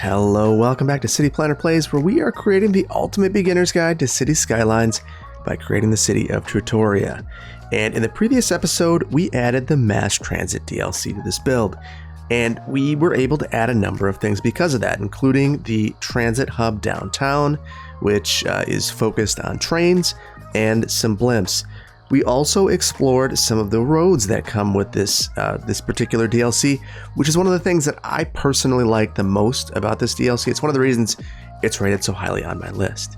Hello, welcome back to City Planner Plays, where we are creating the ultimate beginner's guide to city skylines by creating the city of Trattoria. And in the previous episode, we added the mass transit DLC to this build. And we were able to add a number of things because of that, including the transit hub downtown, which is focused on trains, and some blimps. We also explored some of the roads that come with this particular DLC, which is one of the things that I personally like the most about this DLC. It's one of the reasons it's rated so highly on my list.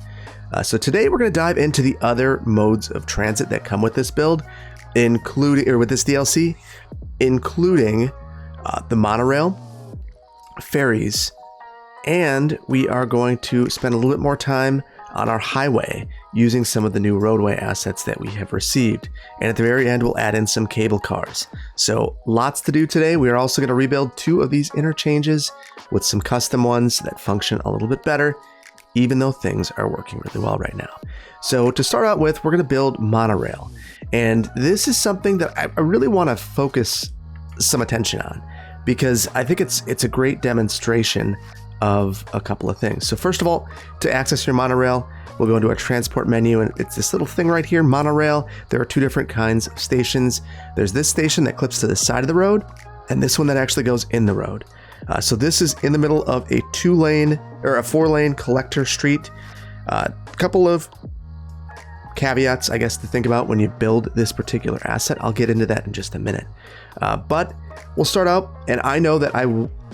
So today we're going to dive into the other modes of transit that come with this build, with this DLC, including the monorail, ferries, and we are going to spend a little bit more time on our highway using some of the new roadway assets that we have received. And at the very end, we'll add in some cable cars. So lots to do today. We are also going to rebuild 2 of these interchanges with some custom ones that function a little bit better, even though things are working really well right now. So to start out with, we're going to build monorail. And this is something that I really want to focus some attention on, because I think it's a great demonstration of a couple of things. So first of all, to access your monorail, we'll go into our transport menu, and it's this little thing right here, monorail. There are 2 different kinds of stations. There's this station that clips to the side of the road, and this one that actually goes in the road. So this is in the middle of a 4-lane collector street. Couple of caveats, I guess, to think about when you build this particular asset. I'll get into that in just a minute. But we'll start out, and I know that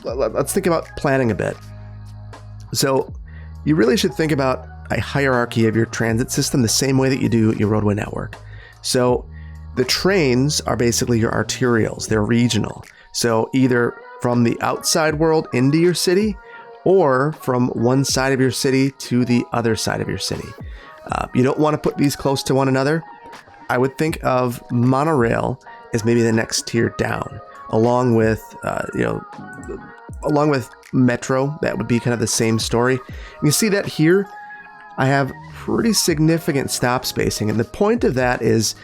let's think about planning a bit. So you really should think about a hierarchy of your transit system the same way that you do your roadway network. So the trains are basically your arterials. They're regional. So either from the outside world into your city, or from one side of your city to the other side of your city. You don't want to put these close to one another. I would think of monorail as maybe the next tier down, along with metro. That would be kind of the same story. And you see that here, I have pretty significant stop spacing, and the point of that is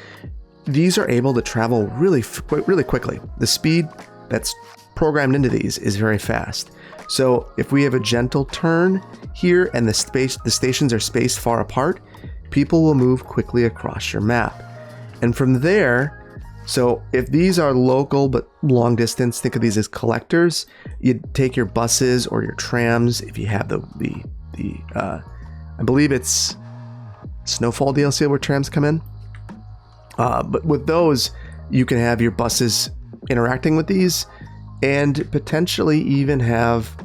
these are able to travel really quickly. The speed that's programmed into these is very fast. So if we have a gentle turn here and the stations are spaced far apart, people will move quickly across your map. And from there, so if these are local but long distance, think of these as collectors. You'd take your buses or your trams if you have I believe it's Snowfall DLC where trams come in. But with those, you can have your buses interacting with these, and potentially even have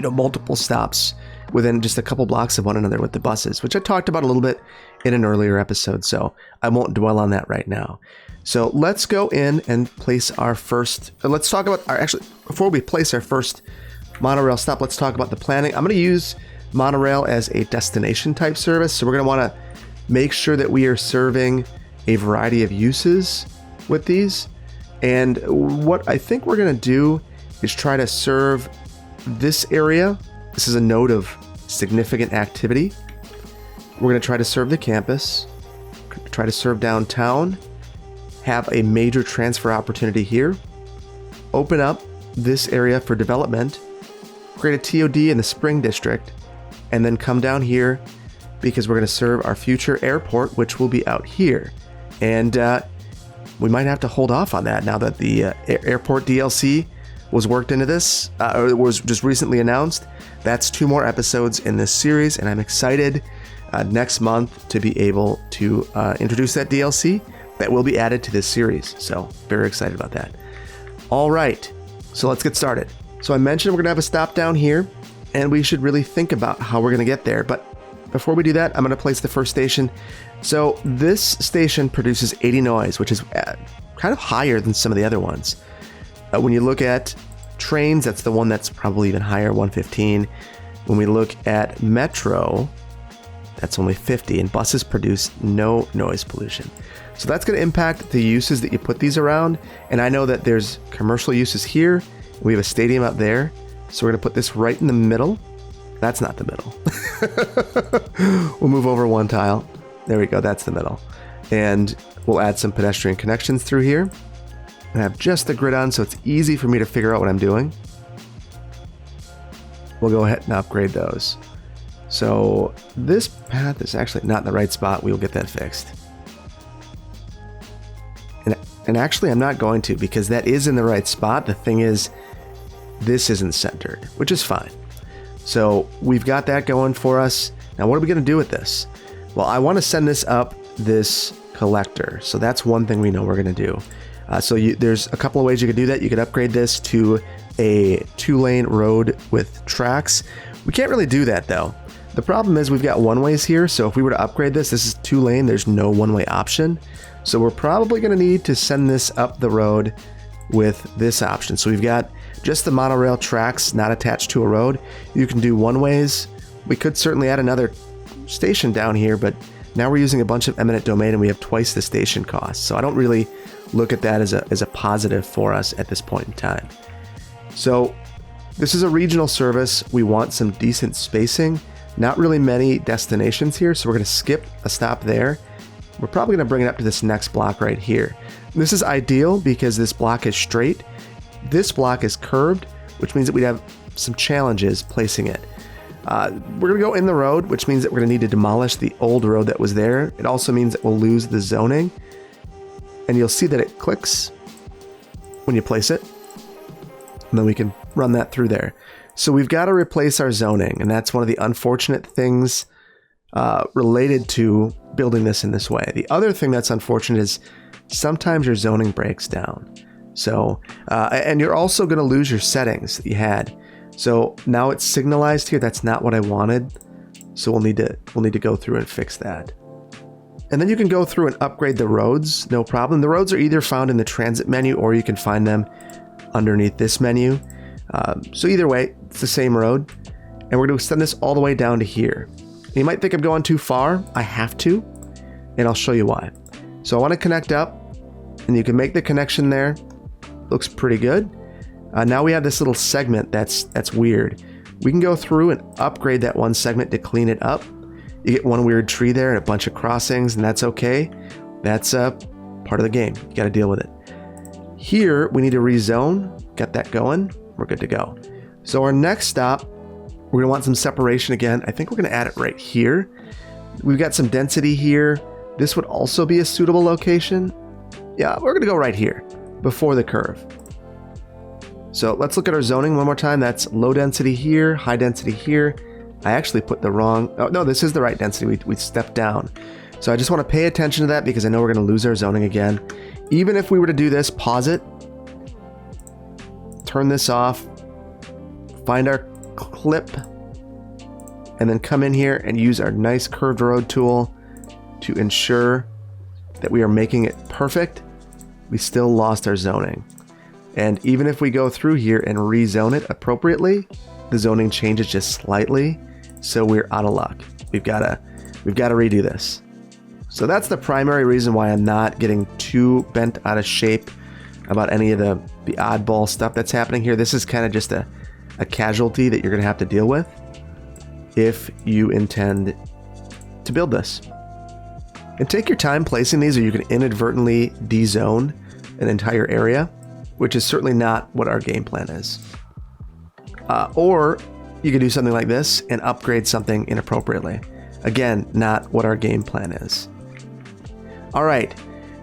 multiple stops within just a couple blocks of one another with the buses, which I talked about a little bit in an earlier episode, so I won't dwell on that right now. So let's go in and place our first, let's talk about before we place our first monorail stop, let's talk about the planning. I'm going to use monorail as a destination type service, so we're going to want to make sure that we are serving a variety of uses with these. And what I think we're going to do is try to serve this area. This is a node of significant activity. We're going to try to serve the campus, try to serve downtown, have a major transfer opportunity here, open up this area for development, create a TOD in the Spring District, and then come down here because we're going to serve our future airport, which will be out here. And we might have to hold off on that now that the airport DLC was worked into this, or was just recently announced. That's 2 more episodes in this series, and I'm excited next month to be able to introduce that DLC that will be added to this series. So very excited about that. All right, so let's get started. So I mentioned we're going to have a stop down here, and we should really think about how we're going to get there. But before we do that, I'm going to place the first station. So this station produces 80 noise, which is kind of higher than some of the other ones. When you look at trains, that's the one that's probably even higher, 115. When we look at metro, that's only 50, and buses produce no noise pollution. So that's going to impact the uses that you put these around. And I know that there's commercial uses here. We have a stadium out there. So we're going to put this right in the middle. That's not the middle. We'll move over one tile. There we go. That's the middle. And we'll add some pedestrian connections through here. I have just the grid on, so it's easy for me to figure out what I'm doing. we'll go ahead and upgrade those. So this path is actually not in the right spot. We will get that fixed. And actually, I'm not going to, because that is in the right spot. The thing is, this isn't centered, which is fine. So we've got that going for us. Now, what are we going to do with this? Well, I want to send this up this collector. So that's one thing we know we're going to do. There's a couple of ways you could do that. You could upgrade this to a 2-lane road with tracks. We can't really do that, though. The problem is we've got one-ways here. So if we were to upgrade this is 2-lane. There's no one-way option. So we're probably going to need to send this up the road with this option. So we've got just the monorail tracks not attached to a road. You can do one-ways. We could certainly add another station down here, but now we're using a bunch of eminent domain and we have twice the station cost. So I don't really look at that as a positive for us at this point in time. So this is a regional service. We want some decent spacing. Not really many destinations here, so we're going to skip a stop there. We're probably going to bring it up to this next block right here. This is ideal because this block is straight. This block is curved, which means that we'd have some challenges placing it. We're going to go in the road, which means that we're going to need to demolish the old road that was there. It also means that we'll lose the zoning. And you'll see that it clicks when you place it. And then we can run that through there. So we've got to replace our zoning, and that's one of the unfortunate things related to building this in this way. The other thing that's unfortunate is sometimes your zoning breaks down. So, and you're also going to lose your settings that you had. So now it's signalized here. That's not what I wanted. So we'll need to go through and fix that. And then you can go through and upgrade the roads. No problem. The roads are either found in the transit menu or you can find them underneath this menu. So either way, it's the same road. And we're going to extend this all the way down to here. You might think I'm going too far. I have to, and I'll show you why. So I want to connect up, and you can make the connection there. Looks pretty good. Now we have this little segment that's weird. We can go through and upgrade that one segment to clean it up. You get one weird tree there and a bunch of crossings, and that's okay. That's part of the game. You got to deal with it. Here, we need to rezone. Got that going. We're good to go. So our next stop, we're going to want some separation again. I think we're going to add it right here. We've got some density here. This would also be a suitable location. Yeah, we're going to go right here before the curve. So let's look at our zoning one more time. That's low density here, high density here. I actually put the wrong... Oh, no, this is the right density. We stepped down. So I just want to pay attention to that because I know we're going to lose our zoning again. Even if we were to do this, pause it, turn this off, find our clip, and then come in here and use our nice curved road tool to ensure that we are making it perfect. We still lost our zoning. And even if we go through here and rezone it appropriately, the zoning changes just slightly, so we're out of luck. We've got to redo this. So that's the primary reason why I'm not getting too bent out of shape about any of the oddball stuff that's happening here. This is kind of just a casualty that you're going to have to deal with if you intend to build this. And take your time placing these, or you can inadvertently dezone an entire area, which is certainly not what our game plan is. Or you could do something like this and upgrade something inappropriately. Again, not what our game plan is. All right,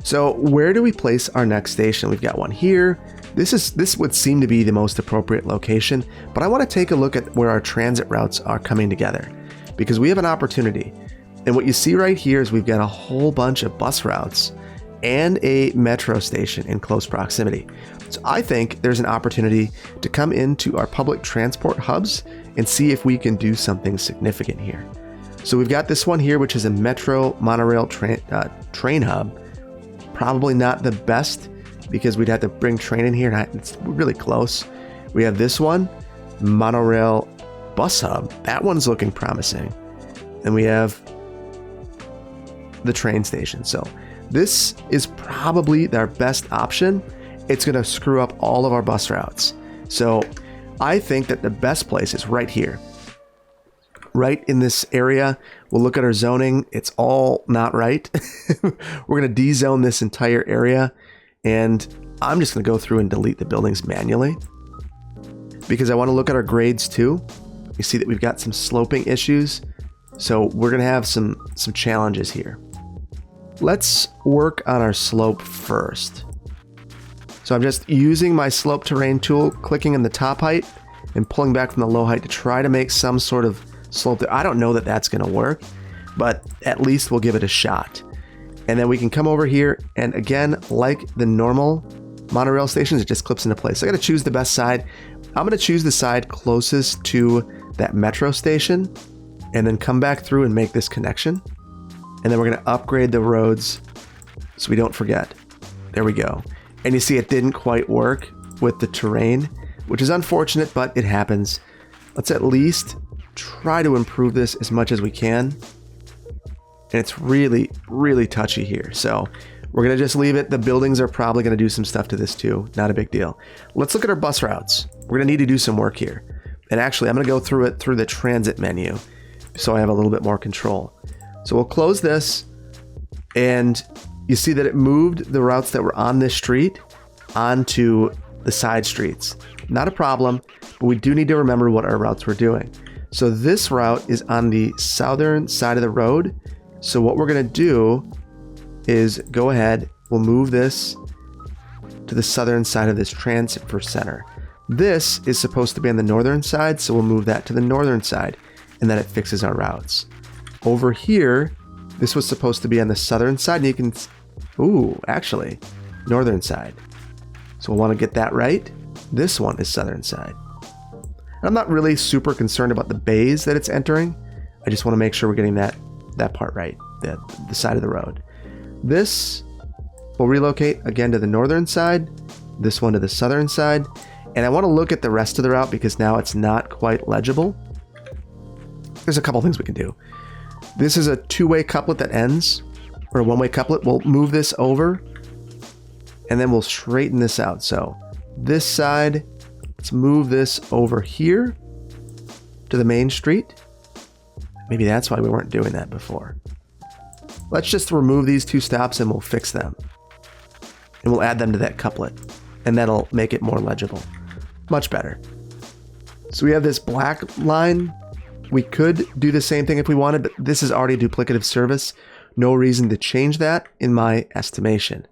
so where do we place our next station? We've got one here. This would seem to be the most appropriate location, but I want to take a look at where our transit routes are coming together, because we have an opportunity. And what you see right here is we've got a whole bunch of bus routes and a metro station in close proximity. So I think there's an opportunity to come into our public transport hubs and see if we can do something significant here. So we've got this one here, which is a metro monorail train hub. Probably not the best because we'd have to bring train in here, and it's really close. We have this one, monorail bus hub. That one's looking promising. And we have the train station. So this is probably our best option. It's going to screw up all of our bus routes. So I think that the best place is right here. Right in this area. We'll look at our zoning. It's all not right. We're going to dezone this entire area. And I'm just going to go through and delete the buildings manually, because I want to look at our grades too. You see that we've got some sloping issues. So we're going to have some challenges here. Let's work on our slope first. So I'm just using my slope terrain tool, clicking in the top height and pulling back from the low height to try to make some sort of slope there. I don't know that that's going to work, but at least we'll give it a shot. And then we can come over here, and again, like the normal monorail stations, it just clips into place. So I got to choose the best side. I'm going to choose the side closest to that metro station, and then come back through and make this connection. And then we're going to upgrade the roads so we don't forget. There we go. And you see it didn't quite work with the terrain, which is unfortunate, but it happens. Let's at least try to improve this as much as we can. And it's really, really touchy here. So we're going to just leave it. The buildings are probably going to do some stuff to this too. Not a big deal. Let's look at our bus routes. We're going to need to do some work here. And actually, I'm going to go through it through the transit menu so I have a little bit more control. So we'll close this, and you see that it moved the routes that were on this street onto the side streets. Not a problem, but we do need to remember what our routes were doing. So this route is on the southern side of the road. So what we're going to do is go ahead, we'll move this to the southern side of this transfer center. This is supposed to be on the northern side, so we'll move that to the northern side, and then it fixes our routes. Over here, this was supposed to be on the southern side, and you can, actually, northern side. So we'll want to get that right. This one is southern side. I'm not really super concerned about the bays that it's entering. I just want to make sure we're getting that part right, the side of the road. This will relocate again to the northern side, this one to the southern side, and I want to look at the rest of the route because now it's not quite legible. There's a couple things we can do. This is a two-way couplet that ends, or a one-way couplet. We'll move this over, and then we'll straighten this out. So this side, let's move this over here to the main street. Maybe that's why we weren't doing that before. Let's just remove these two stops and we'll fix them. And we'll add them to that couplet, and that'll make it more legible. Much better. So we have this black line. We could do the same thing if we wanted, but this is already duplicative service. No reason to change that in my estimation.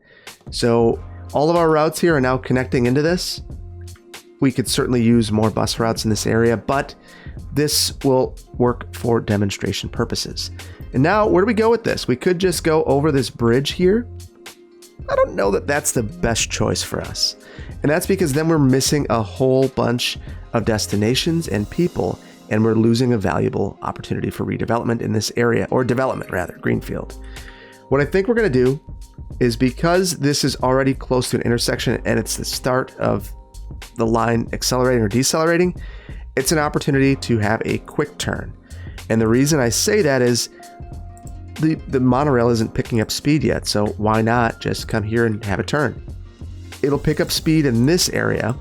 So all of our routes here are now connecting into this. We could certainly use more bus routes in this area, but this will work for demonstration purposes. And now, where do we go with this? We could just go over this bridge here. I don't know that that's the best choice for us. And that's because then we're missing a whole bunch of destinations and people, and we're losing a valuable opportunity for redevelopment in this area, or development rather, greenfield. What I think we're going to do is, because this is already close to an intersection and it's the start of the line accelerating or decelerating, it's an opportunity to have a quick turn. And the reason I say that is the monorail isn't picking up speed yet, so why not just come here and have a turn? It'll pick up speed in this area,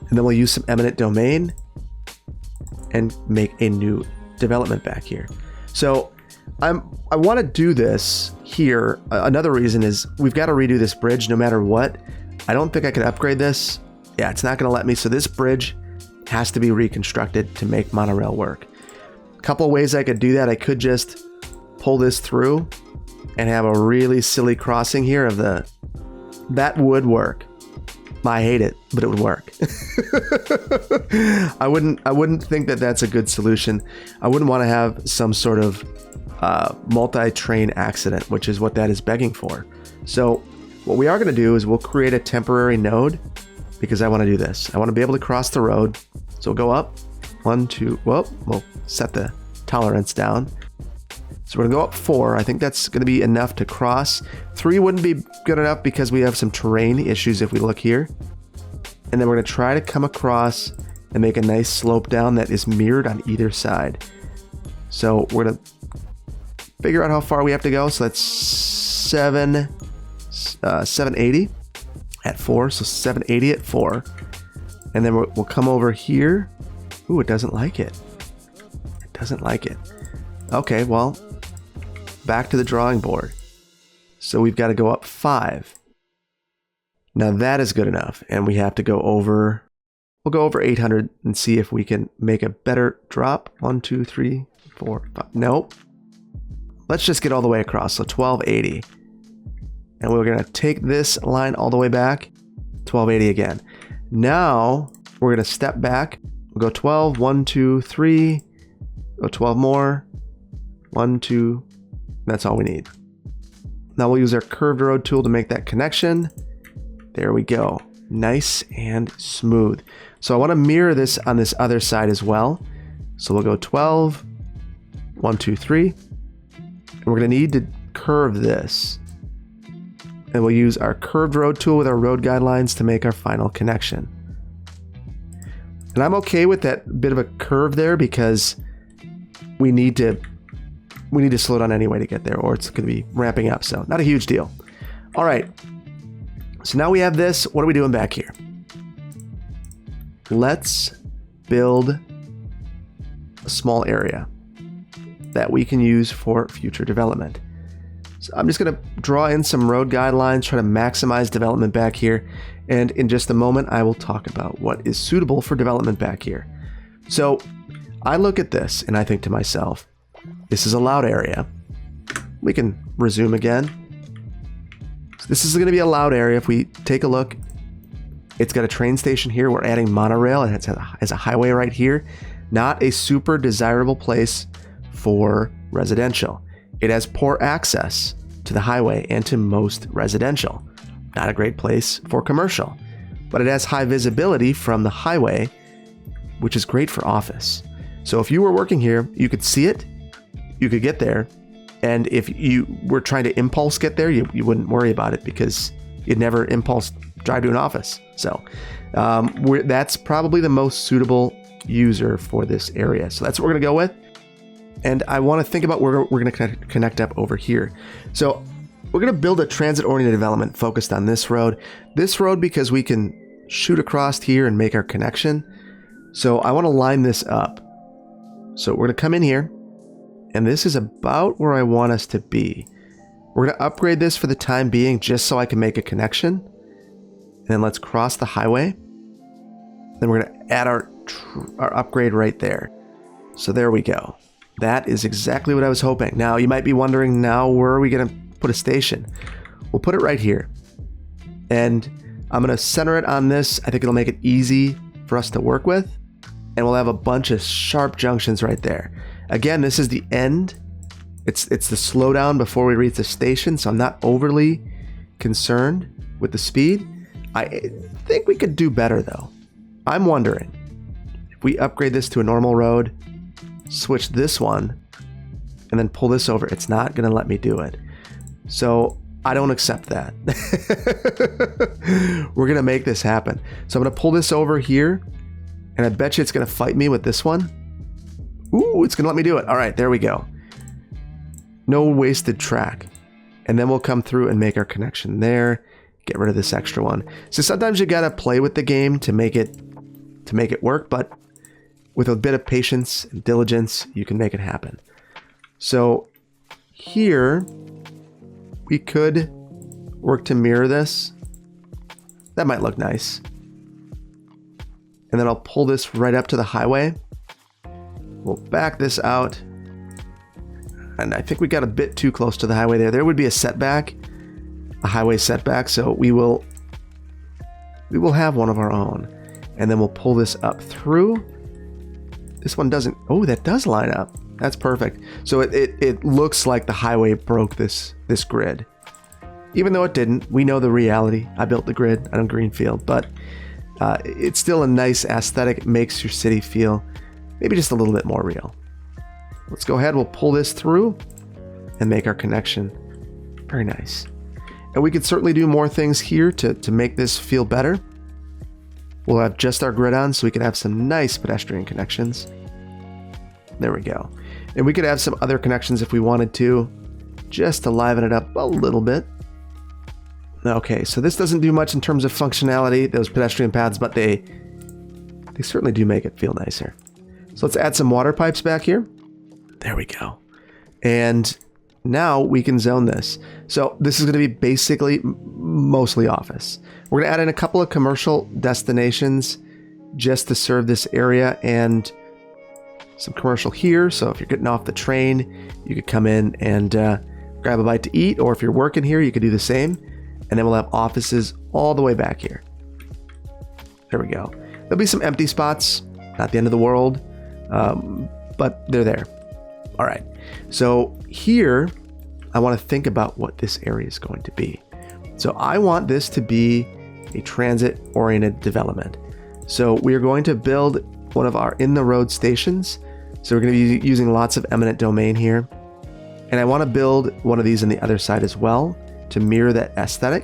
and then we'll use some eminent domain and make a new development back here. So I want to do this here. Another reason is we've got to redo this bridge no matter what. I don't think I could upgrade this. Yeah, it's not going to let me. So this bridge has to be reconstructed to make monorail work. A couple of ways I could do that. I could just pull this through and have a really silly crossing here of that would work. I hate it, but it would work. I wouldn't think that that's a good solution. I wouldn't want to have some sort of multi-train accident, which is what that is begging for. So what we are going to do is we'll create a temporary node, because I want to do this. I want to be able to cross the road. So we'll go up 1, 2, we'll set the tolerance down. So we're going to go up 4. I think that's going to be enough to cross. 3 wouldn't be good enough because we have some terrain issues if we look here. And then we're going to try to come across and make a nice slope down that is mirrored on either side. So we're going to figure out how far we have to go. So that's 780 at 4. So 780 at 4. And then we'll come over here. Ooh, it doesn't like it. It doesn't like it. Okay, well, back to the drawing board. So we've got to go up 5. Now that is good enough. And we have to go over We'll go over 800 and see if we can make a better drop. 1, 2, 3, 4, 5. Nope. Let's just get all the way across. So 1280. And we're going to take this line all the way back. 1280 again. Now we're going to step back. We'll go 12, 1, 2, 3. Go 12 more. 1, 2. That's all we need. Now we'll use our curved road tool to make that connection. There we go. Nice and smooth. So I want to mirror this on this other side as well. So we'll go 12, 1, 2, 3. And we're going to need to curve this. And we'll use our curved road tool with our road guidelines to make our final connection. And I'm okay with that bit of a curve there because we need to slow down anyway to get there, or it's going to be ramping up. So not a huge deal. All right. So now we have this. What are we doing back here? Let's build a small area that we can use for future development. So I'm just going to draw in some road guidelines, try to maximize development back here. And in just a moment, I will talk about what is suitable for development back here. So I look at this and I think to myself, this is a loud area. We can resume again. So this is going to be a loud area. If we take a look, it's got a train station here. We're adding monorail. It has a highway right here. Not a super desirable place for residential. It has poor access to the highway and to most residential. Not a great place for commercial, but it has high visibility from the highway, which is great for office. So if you were working here, you could see it, you could get there, and if you were trying to impulse get there, you wouldn't worry about it because you'd never impulse drive to an office. So that's probably the most suitable user for this area. So that's what we're going to go with. And I want to think about where we're going to connect up over here. So we're going to build a transit-oriented development focused on this road. This road because we can shoot across here and make our connection. So I want to line this up. So we're going to come in here. And this is about where I want us to be. We're going to upgrade this for the time being just so I can make a connection. And then let's cross the highway. Then we're going to add our upgrade right there. So there we go. That is exactly what I was hoping. Now, you might be wondering, now where are we going to put a station? We'll put it right here. And I'm going to center it on this. I think it'll make it easy for us to work with. And we'll have a bunch of sharp junctions right there. Again, this is the end. It's the slowdown before we reach the station, so I'm not overly concerned with the speed. I think we could do better, though. I'm wondering, if we upgrade this to a normal road, switch this one, and then pull this over, it's not going to let me do it. So I don't accept that. We're going to make this happen. So I'm going to pull this over here, and I bet you it's going to fight me with this one. Ooh, it's going to let me do it. All right, there we go. No wasted track. And then we'll come through and make our connection there. Get rid of this extra one. So sometimes you got to play with the game to make it work, but with a bit of patience and diligence, you can make it happen. So here, we could work to mirror this. That might look nice. And then I'll pull this right up to the highway. We'll back this out. And I think we got a bit too close to the highway there. There would be a setback, a highway setback. So we will have one of our own. And then we'll pull this up through. This one doesn't, oh, that does line up. That's perfect. So it looks like the highway broke this grid. Even though it didn't, we know the reality. I built the grid on a greenfield, but it's still a nice aesthetic. It makes your city feel maybe just a little bit more real. Let's go ahead. We'll pull this through and make our connection. Very nice. And we could certainly do more things here to make this feel better. We'll have just our grid on so we can have some nice pedestrian connections. There we go. And we could have some other connections if we wanted to, just to liven it up a little bit. Okay, so this doesn't do much in terms of functionality, those pedestrian paths, but they certainly do make it feel nicer. So let's add some water pipes back here. There we go. And now we can zone this. So this is going to be basically mostly office. We're going to add in a couple of commercial destinations just to serve this area, and some commercial here. So if you're getting off the train, you could come in and grab a bite to eat, or if you're working here, you could do the same. And then we'll have offices all the way back here. There we go. There'll be some empty spots, not the end of the world, but they're there. All right. So here, I want to think about what this area is going to be. So I want this to be a transit-oriented development. So we are going to build one of our in-the-road stations. So we're going to be using lots of eminent domain here. And I want to build one of these on the other side as well to mirror that aesthetic.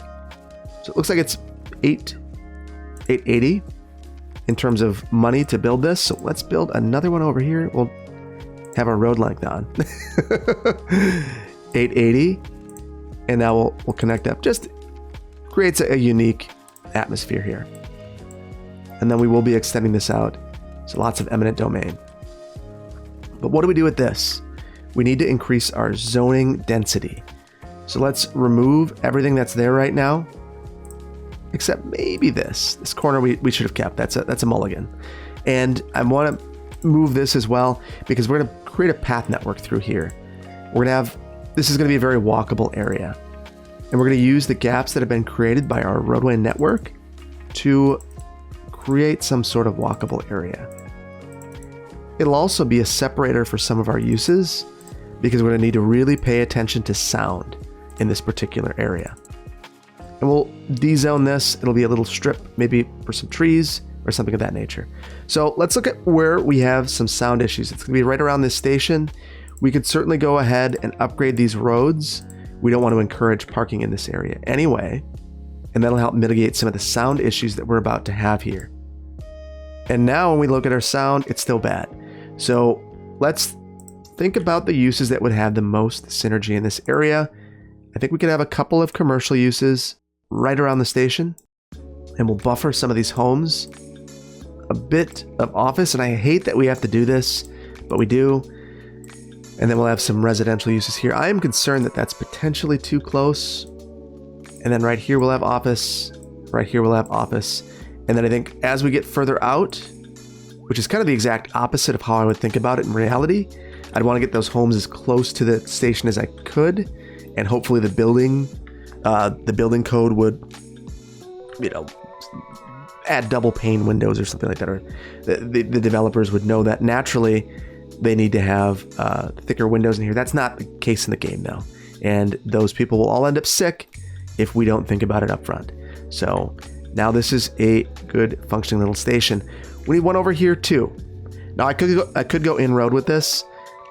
So it looks like it's 880 in terms of money to build this. So let's build another one over here. We'll have our road length on. 880. And now we'll connect up. Just creates a unique atmosphere here. And then we will be extending this out. So lots of eminent domain. But what do we do with this? We need to increase our zoning density. So let's remove everything that's there right now, except maybe this corner we should have kept. That's a mulligan. And I want to move this as well because we're going to create a path network through here. This is going to be a very walkable area. And we're going to use the gaps that have been created by our roadway network to create some sort of walkable area. It'll also be a separator for some of our uses because we're going to need to really pay attention to sound in this particular area. And we'll de-zone this. It'll be a little strip, maybe for some trees or something of that nature. So let's look at where we have some sound issues. It's going to be right around this station. We could certainly go ahead and upgrade these roads. We don't want to encourage parking in this area anyway, and that'll help mitigate some of the sound issues that we're about to have here. And now when we look at our sound, it's still bad. So let's think about the uses that would have the most synergy in this area. I think we could have a couple of commercial uses right around the station, and we'll buffer some of these homes. A bit of office, and I hate that we have to do this, but we do. And then we'll have some residential uses here. I am concerned that that's potentially too close. And then right here we'll have office. Right here we'll have office. And then I think as we get further out, which is kind of the exact opposite of how I would think about it in reality, I'd want to get those homes as close to the station as I could. And hopefully the building code would, add double pane windows or something like that. Or the developers would know that naturally they need to have thicker windows in here. That's not the case in the game though. And those people will all end up sick if we don't think about it up front. So now this is a good functioning little station. We need one over here too. Now I could go in road with this.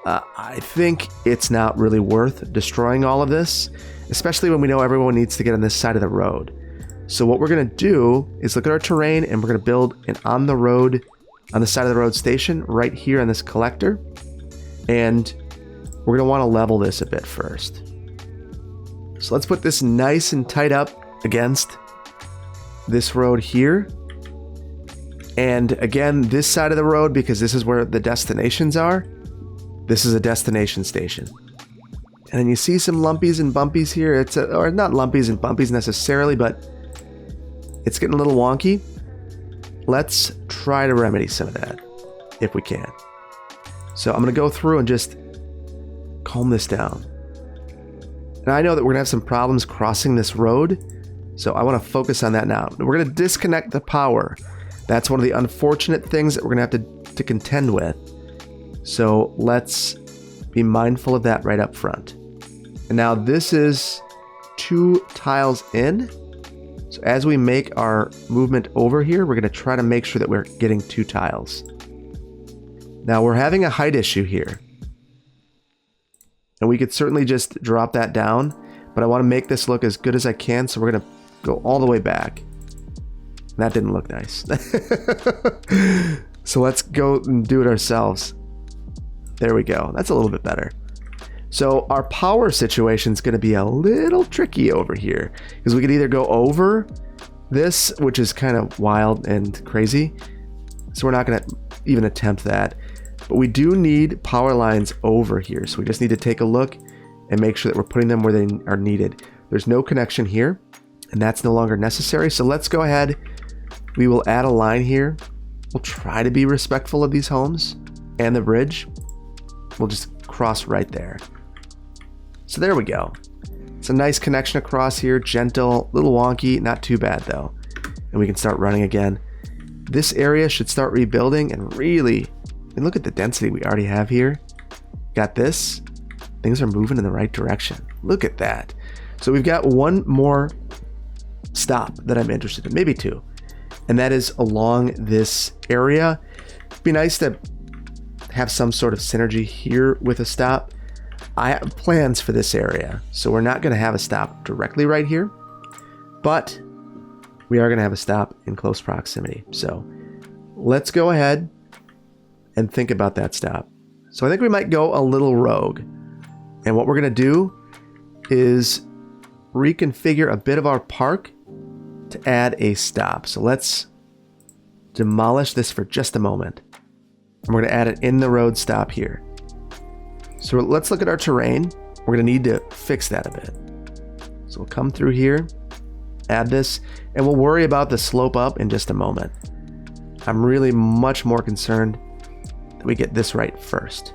I think it's not really worth destroying all of this, especially when we know everyone needs to get on this side of the road. So what we're going to do is look at our terrain, and we're going to build an on the side of the road station right here on this collector. And we're going to want to level this a bit first. So let's put this nice and tight up against this road here. And again, this side of the road, because this is where the destinations are, this is a destination station. And then you see some lumpies and bumpies here. Or not lumpies and bumpies necessarily, but it's getting a little wonky. Let's try to remedy some of that if we can. So I'm going to go through and just calm this down. And I know that we're going to have some problems crossing this road, so I want to focus on that now. We're going to disconnect the power. That's one of the unfortunate things that we're going to have to contend with. So let's be mindful of that right up front. And now this is 2 tiles in. So as we make our movement over here, we're going to try to make sure that we're getting 2 tiles. Now we're having a height issue here. And we could certainly just drop that down, but I want to make this look as good as I can, so we're going to go all the way back. That didn't look nice. So let's go and do it ourselves. There we go. That's a little bit better. So our power situation is going to be a little tricky over here, because we could either go over this, which is kind of wild and crazy. So we're not going to even attempt that. But we do need power lines over here. So we just need to take a look and make sure that we're putting them where they are needed. There's no connection here, and that's no longer necessary. So let's go ahead. We will add a line here We'll try to be respectful of these homes and the bridge. We'll just cross right there. So there we go. It's a nice connection across here, gentle, a little wonky, not too bad though. And we can start running again. This area should start rebuilding and really, and look at the density we already have here. Got this. Things are moving in the right direction. Look at that. So we've got one more stop that I'm interested in, maybe two. And that is along this area. It'd be nice to have some sort of synergy here with a stop. I have plans for this area, so we're not going to have a stop directly right here, but we are going to have a stop in close proximity. So let's go ahead and think about that stop. So I think we might go a little rogue. And what we're going to do is reconfigure a bit of our park to add a stop. So let's demolish this for just a moment. And we're going to add an in the road stop here. So let's look at our terrain. We're going to need to fix that a bit. So we'll come through here, add this, and we'll worry about the slope up in just a moment. I'm really much more concerned that we get this right first.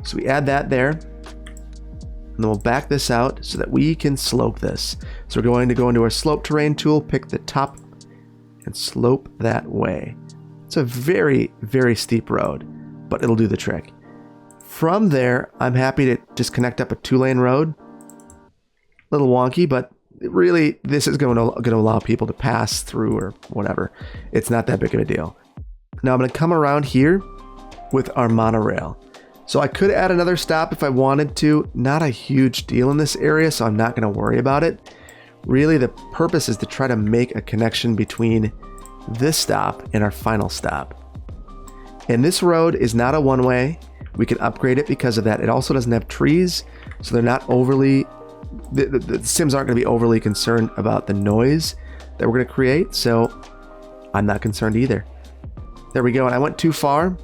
So we add that there, and then we'll back this out so that we can slope this. So we're going to go into our slope terrain tool, pick the top, and slope that way. It's a very, very steep road, but it'll do the trick. From there, I'm happy to just connect up a 2-lane road. A little wonky, but really, this is going to allow people to pass through or whatever. It's not that big of a deal. Now I'm going to come around here with our monorail. So I could add another stop if I wanted to. Not a huge deal in this area, so I'm not going to worry about it. Really, the purpose is to try to make a connection between this stop and our final stop. And this road is not a one-way. We can upgrade it because of that. It also doesn't have trees, so they're not overly... The Sims aren't going to be overly concerned about the noise that we're going to create, so I'm not concerned either. There we go, and I went too far.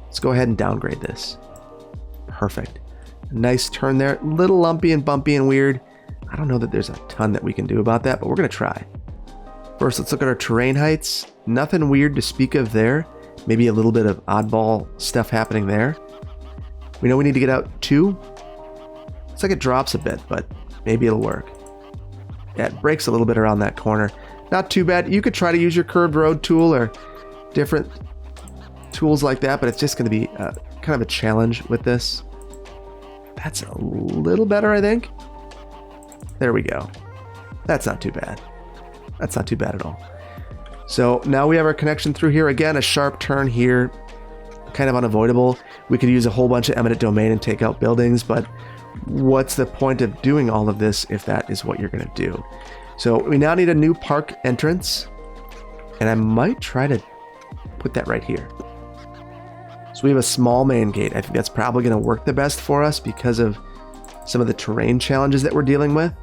Let's go ahead and downgrade this. Perfect. Nice turn there. Little lumpy and bumpy and weird. I don't know that there's a ton that we can do about that, but we're going to try. First, let's look at our terrain heights. Nothing weird to speak of there. Maybe a little bit of oddball stuff happening there. We know we need to get out 2. Looks like it drops a bit, but maybe it'll work. Yeah, it breaks a little bit around that corner. Not too bad. You could try to use your curved road tool or different tools like that, but it's just going to be kind of a challenge with this. That's a little better, I think. There we go. That's not too bad. That's not too bad at all. So now we have our connection through here. Again, a sharp turn here, kind of unavoidable. We could use a whole bunch of eminent domain and take out buildings, but what's the point of doing all of this if that is what you're going to do? So we now need a new park entrance, and I might try to put that right here. So we have a small main gate. I think that's probably going to work the best for us because of some of the terrain challenges that we're dealing with.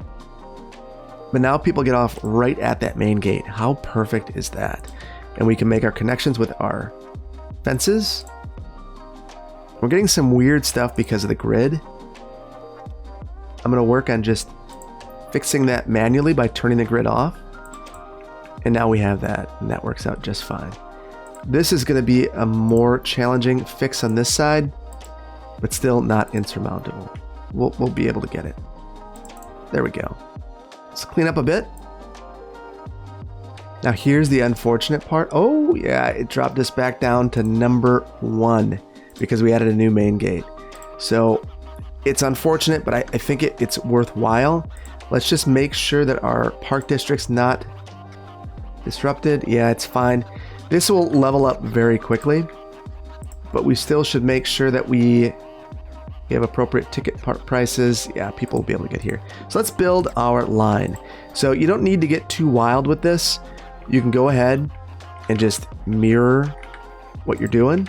But now people get off right at that main gate. How perfect is that? And we can make our connections with our fences. We're getting some weird stuff because of the grid. I'm going to work on just fixing that manually by turning the grid off. And now we have that, and that works out just fine. This is going to be a more challenging fix on this side, but still not insurmountable. We'll be able to get it. There we go. Let's clean up a bit. Now here's the unfortunate part. Oh yeah, it dropped us back down to number 1 because we added a new main gate. So it's unfortunate, but I think it's worthwhile. Let's just make sure that our park district's not disrupted. Yeah, it's fine. This will level up very quickly, but we still should make sure that we have appropriate ticket prices. Yeah, people will be able to get here. So let's build our line. So you don't need to get too wild with this. You can go ahead and just mirror what you're doing.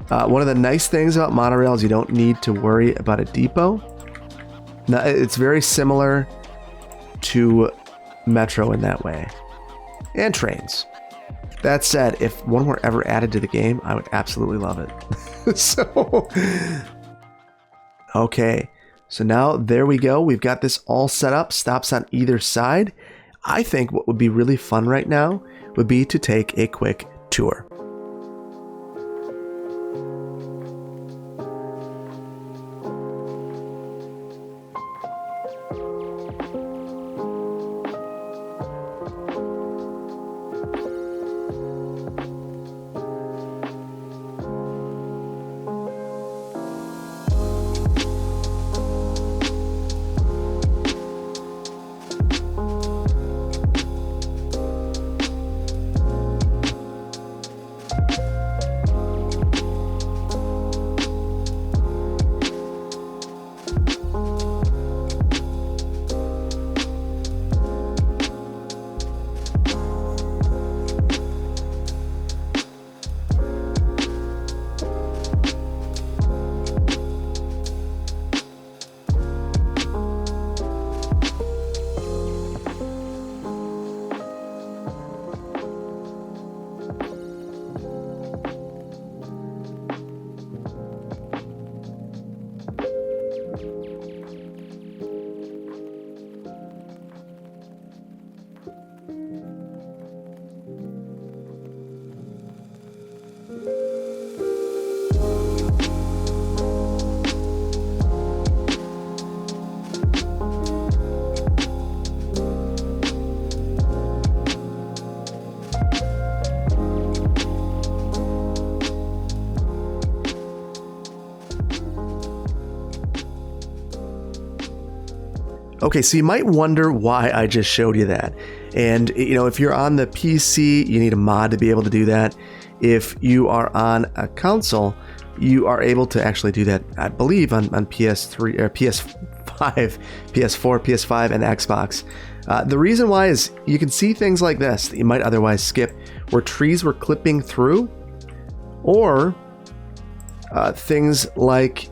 One of the nice things about monorail is you don't need to worry about a depot. Now, it's very similar to metro in that way, and trains. That said, if one were ever added to the game, I would absolutely love it. So, okay. So now there we go. We've got this all set up, stops on either side. I think what would be really fun right now would be to take a quick tour. Okay, so you might wonder why I just showed you that. And, if you're on the PC, you need a mod to be able to do that. If you are on a console, you are able to actually do that, I believe, on PS3 or PS5, PS4, PS5, and Xbox. The reason why is you can see things like this that you might otherwise skip, where trees were clipping through, or things like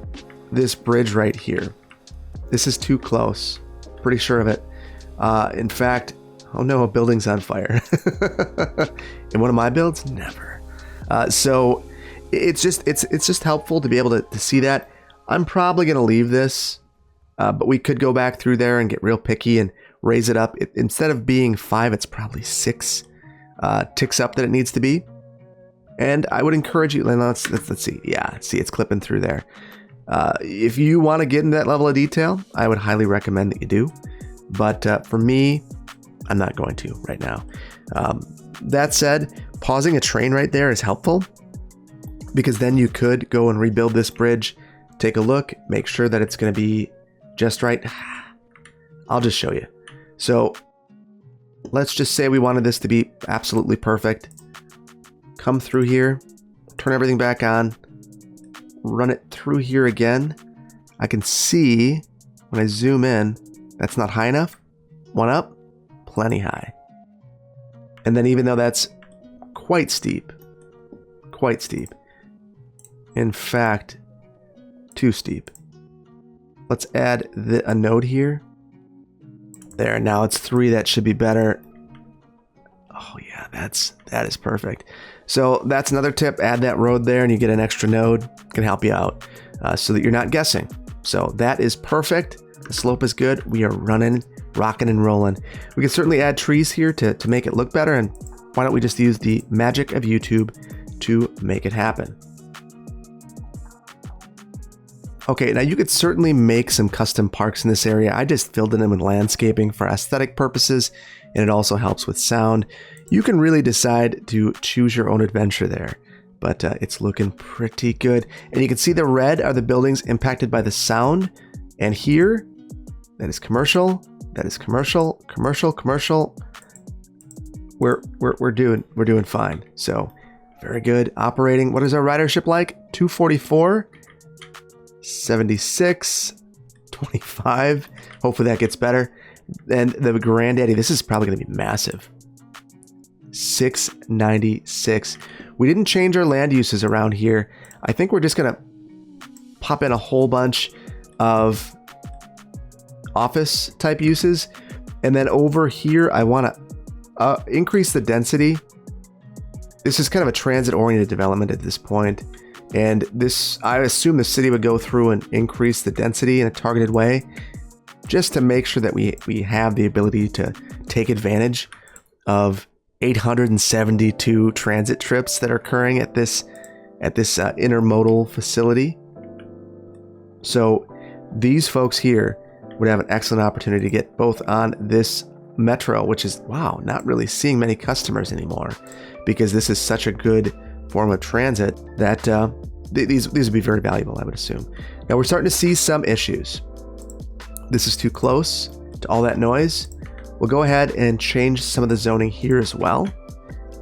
this bridge right here. This is too close. Pretty sure of it. In fact, oh no, a building's on fire. In one of my builds, never. So it's just helpful to be able to see that. I'm probably going to leave this, but we could go back through there and get real picky and raise it up. Instead of being 5, it's probably 6 ticks up that it needs to be. And I would encourage you, let's see. Yeah, see, it's clipping through there. If you want to get into that level of detail, I would highly recommend that you do. But for me, I'm not going to right now. That said, pausing a train right there is helpful, because then you could go and rebuild this bridge, take a look, make sure that it's going to be just right. I'll just show you. So let's just say we wanted this to be absolutely perfect. Come through here, turn everything back on, run it through here again. I can see when I zoom in, that's not high enough. One up, plenty high. And then even though that's quite steep, in fact, too steep. Let's add a node here. There, now it's 3. That should be better. Oh yeah, that is perfect. So that's another tip. Add that road there and you get an extra node. Can help you out so that you're not guessing. So that is perfect. The slope is good. We are running, rocking and rolling. We can certainly add trees here to make it look better. And why don't we just use the magic of YouTube to make it happen? Okay, now you could certainly make some custom parks in this area. I just filled it in with landscaping for aesthetic purposes, and it also helps with sound. You can really decide to choose your own adventure there, but it's looking pretty good. And you can see the red are the buildings impacted by the sound. And here, that is commercial. That is commercial. We're doing fine. So very good operating. What is our ridership like? 244, 76, 25. Hopefully that gets better. And the granddaddy, this is probably going to be massive. 696. We didn't change our land uses around here. I think we're just going to pop in a whole bunch of office type uses. And then over here, I want to increase the density. This is kind of a transit oriented development at this point. And this, I assume the city would go through and increase the density in a targeted way, just to make sure that we have the ability to take advantage of 872 transit trips that are occurring at this intermodal facility. So these folks here would have an excellent opportunity to get both on this metro, which is, wow, not really seeing many customers anymore, because this is such a good form of transit that these would be very valuable, I would assume. Now we're starting to see some issues. This is too close to all that noise. We'll go ahead and change some of the zoning here as well.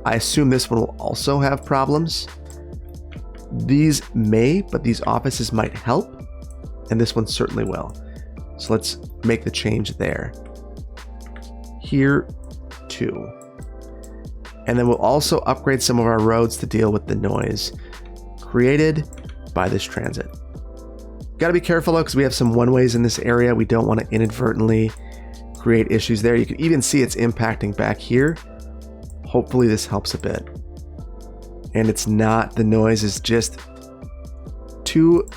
I assume this one will also have problems. These may, but these offices might help, and this one certainly will. So let's make the change there. Here too. And then we'll also upgrade some of our roads to deal with the noise created by this transit. Got to be careful though, because we have some one-ways in this area. We don't want to inadvertently create issues there. You can even see it's impacting back here. Hopefully this helps a bit. And it's not, the noise is just too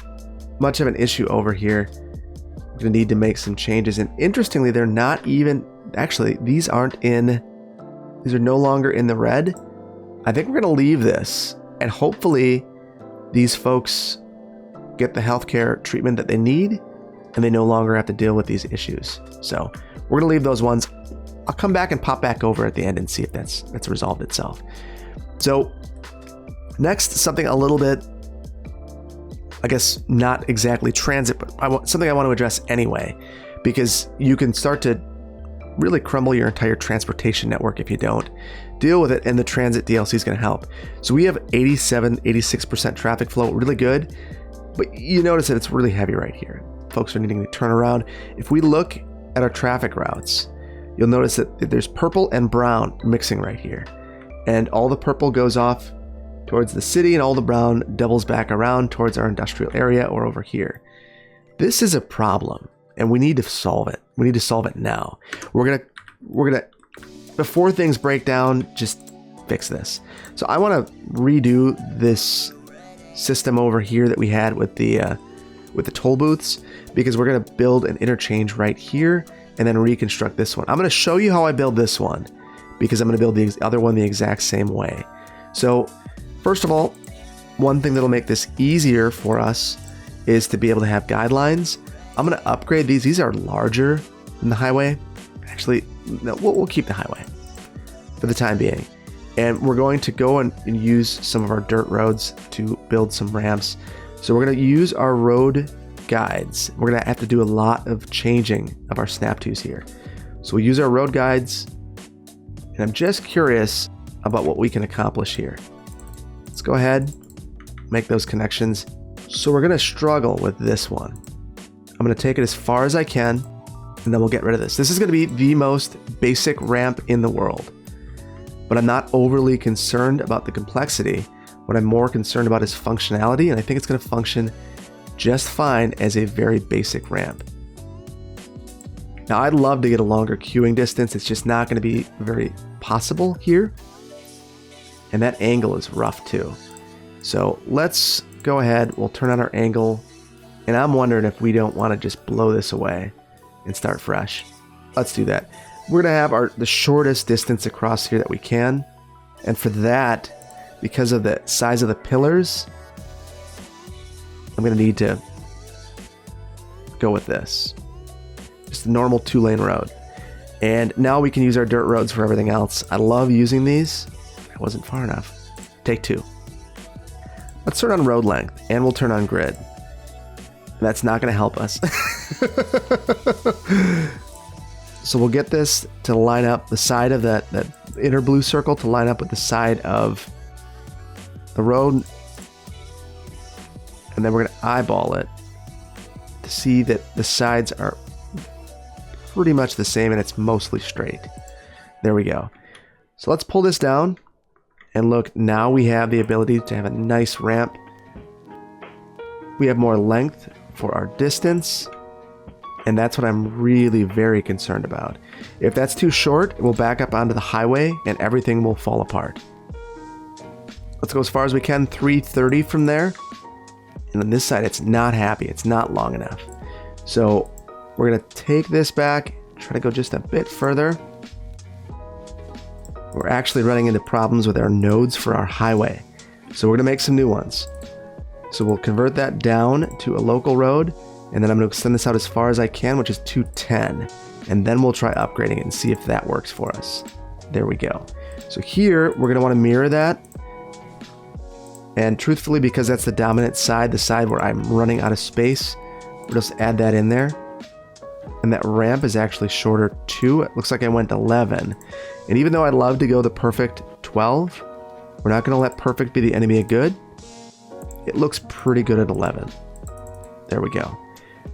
much of an issue over here. We're going to need to make some changes. And interestingly, they're not even, actually, these are no longer in the red. I think we're going to leave this, and hopefully these folks get the healthcare treatment that they need, and they no longer have to deal with these issues. So we're going to leave those ones. I'll come back and pop back over at the end and see if that's resolved itself. So next, something a little bit, I guess not exactly transit, but something I want to address anyway, because you can start to really crumble your entire transportation network if you don't deal with it, and the transit DLC is going to help. So we have 86% traffic flow, really good, but you notice that it's really heavy right here. Folks are needing to turn around. If we look at our traffic routes, you'll notice that there's purple and brown mixing right here, and all the purple goes off towards the city and all the brown doubles back around towards our industrial area or over here. This is a problem, and we need to solve it. We need to solve it now. We're gonna before things break down, just fix this. So I want to redo this system over here that we had with the toll booths, because we're gonna build an interchange right here and then reconstruct this one. I'm gonna show you how I build this one, because I'm gonna build the other one the exact same way. So first of all, one thing that'll make this easier for us is to be able to have guidelines. I'm going to upgrade these. These are larger than the highway. Actually, no, we'll keep the highway for the time being. And we're going to go and use some of our dirt roads to build some ramps. So we're going to use our road guides. We're going to have to do a lot of changing of our snap twos here. So we'll use our road guides. And I'm just curious about what we can accomplish here. Let's go ahead, make those connections. So we're going to struggle with this one. I'm going to take it as far as I can, and then we'll get rid of this. This is going to be the most basic ramp in the world, but I'm not overly concerned about the complexity. What I'm more concerned about is functionality, and I think it's going to function just fine as a very basic ramp. Now, I'd love to get a longer queuing distance. It's just not going to be very possible here, and that angle is rough too. So let's go ahead. We'll turn on our angle. And I'm wondering if we don't want to just blow this away and start fresh. Let's do that. We're going to have the shortest distance across here that we can. And for that, because of the size of the pillars, I'm going to need to go with this. Just a normal 2-lane road. And now we can use our dirt roads for everything else. I love using these. That wasn't far enough. Take 2. Let's turn on road length, and we'll turn on grid. That's not going to help us. So we'll get this to line up the side of that inner blue circle to line up with the side of the road. And then we're going to eyeball it to see that the sides are pretty much the same and it's mostly straight. There we go. So let's pull this down. And look, now we have the ability to have a nice ramp. We have more length for our distance, and that's what I'm really very concerned about. If that's too short, it will back up onto the highway and everything will fall apart. Let's go as far as we can, 330 from there. And on this side, it's not happy. It's not long enough. So we're going to take this back, try to go just a bit further. We're actually running into problems with our nodes for our highway. So we're going to make some new ones. So we'll convert that down to a local road, and then I'm going to extend this out as far as I can, which is 210. And then we'll try upgrading it and see if that works for us. There we go. So here, we're going to want to mirror that. And truthfully, because that's the dominant side, the side where I'm running out of space, we'll just add that in there. And that ramp is actually shorter too. It looks like I went 11. And even though I'd love to go the perfect 12, we're not going to let perfect be the enemy of good. It looks pretty good at 11. There we go.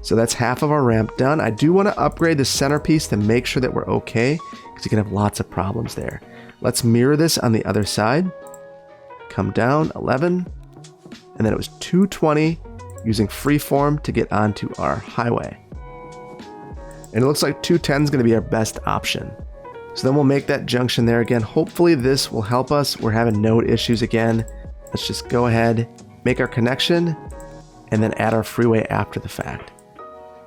So that's half of our ramp done. I do want to upgrade the centerpiece to make sure that we're okay, because you can have lots of problems there. Let's mirror this on the other side. Come down 11. And then it was 220 using freeform to get onto our highway. And it looks like 210 is going to be our best option. So then we'll make that junction there again. Hopefully this will help us. We're having node issues again. Let's just go ahead, make our connection, and then add our freeway after the fact.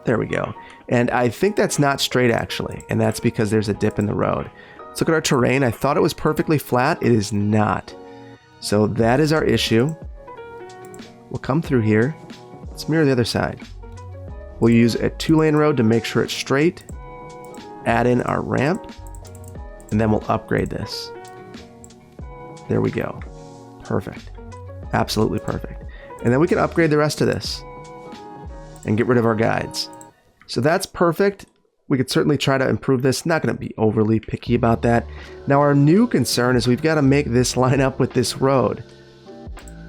There we go. And I think that's not straight actually, and that's because there's a dip in the road. Let's look at our terrain. I thought it was perfectly flat. It is not. So that is our issue. We'll come through here. Let's mirror the other side. We'll use a 2-lane road to make sure it's straight. Add in our ramp. And then we'll upgrade this. There we go. Perfect. Absolutely perfect. And then we can upgrade the rest of this. And get rid of our guides. So that's perfect. We could certainly try to improve this. Not going to be overly picky about that. Now our new concern is we've got to make this line up with this road.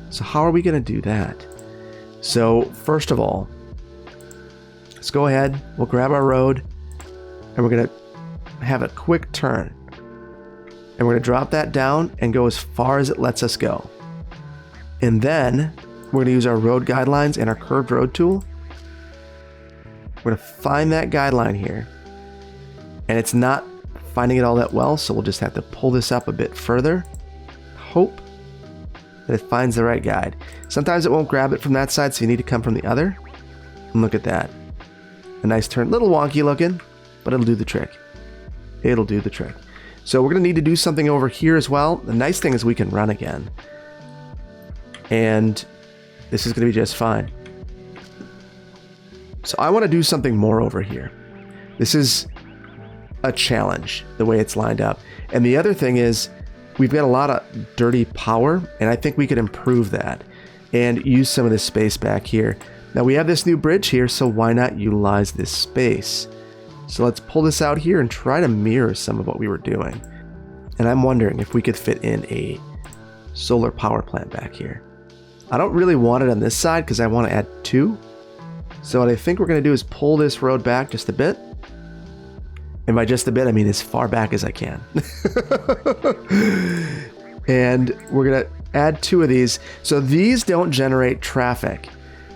So how are we going to do that? So first of all, let's go ahead. We'll grab our road and we're going to have a quick turn. And we're going to drop that down and go as far as it lets us go. And then we're going to use our road guidelines and our curved road tool. We're going to find that guideline here. And it's not finding it all that well, so we'll just have to pull this up a bit further. Hope that it finds the right guide. Sometimes it won't grab it from that side, so you need to come from the other. And look at that. A nice turn. Little wonky looking, but it'll do the trick. It'll do the trick. So we're going to need to do something over here as well. The nice thing is we can run again. And this is going to be just fine. So I want to do something more over here. This is a challenge, the way it's lined up. And the other thing is, we've got a lot of dirty power, and I think we could improve that and use some of this space back here. Now we have this new bridge here, so why not utilize this space? So let's pull this out here and try to mirror some of what we were doing. And I'm wondering if we could fit in a solar power plant back here. I don't really want it on this side because I want to add 2. So what I think we're going to do is pull this road back just a bit. And by just a bit, I mean as far back as I can. And we're going to add 2 of these. So these don't generate traffic,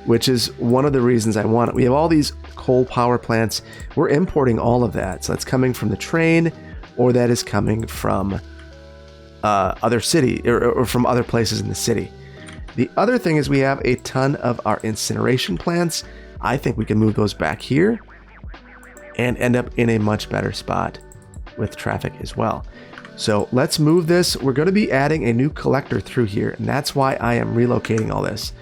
which is one of the reasons I want it. We have all these coal power plants. We're importing all of that. So that's coming from the train, or that is coming from other city or from other places in the city. The other thing is we have a ton of our incineration plants. I think we can move those back here and end up in a much better spot with traffic as well. So let's move this. We're going to be adding a new collector through here, and that's why I am relocating all this.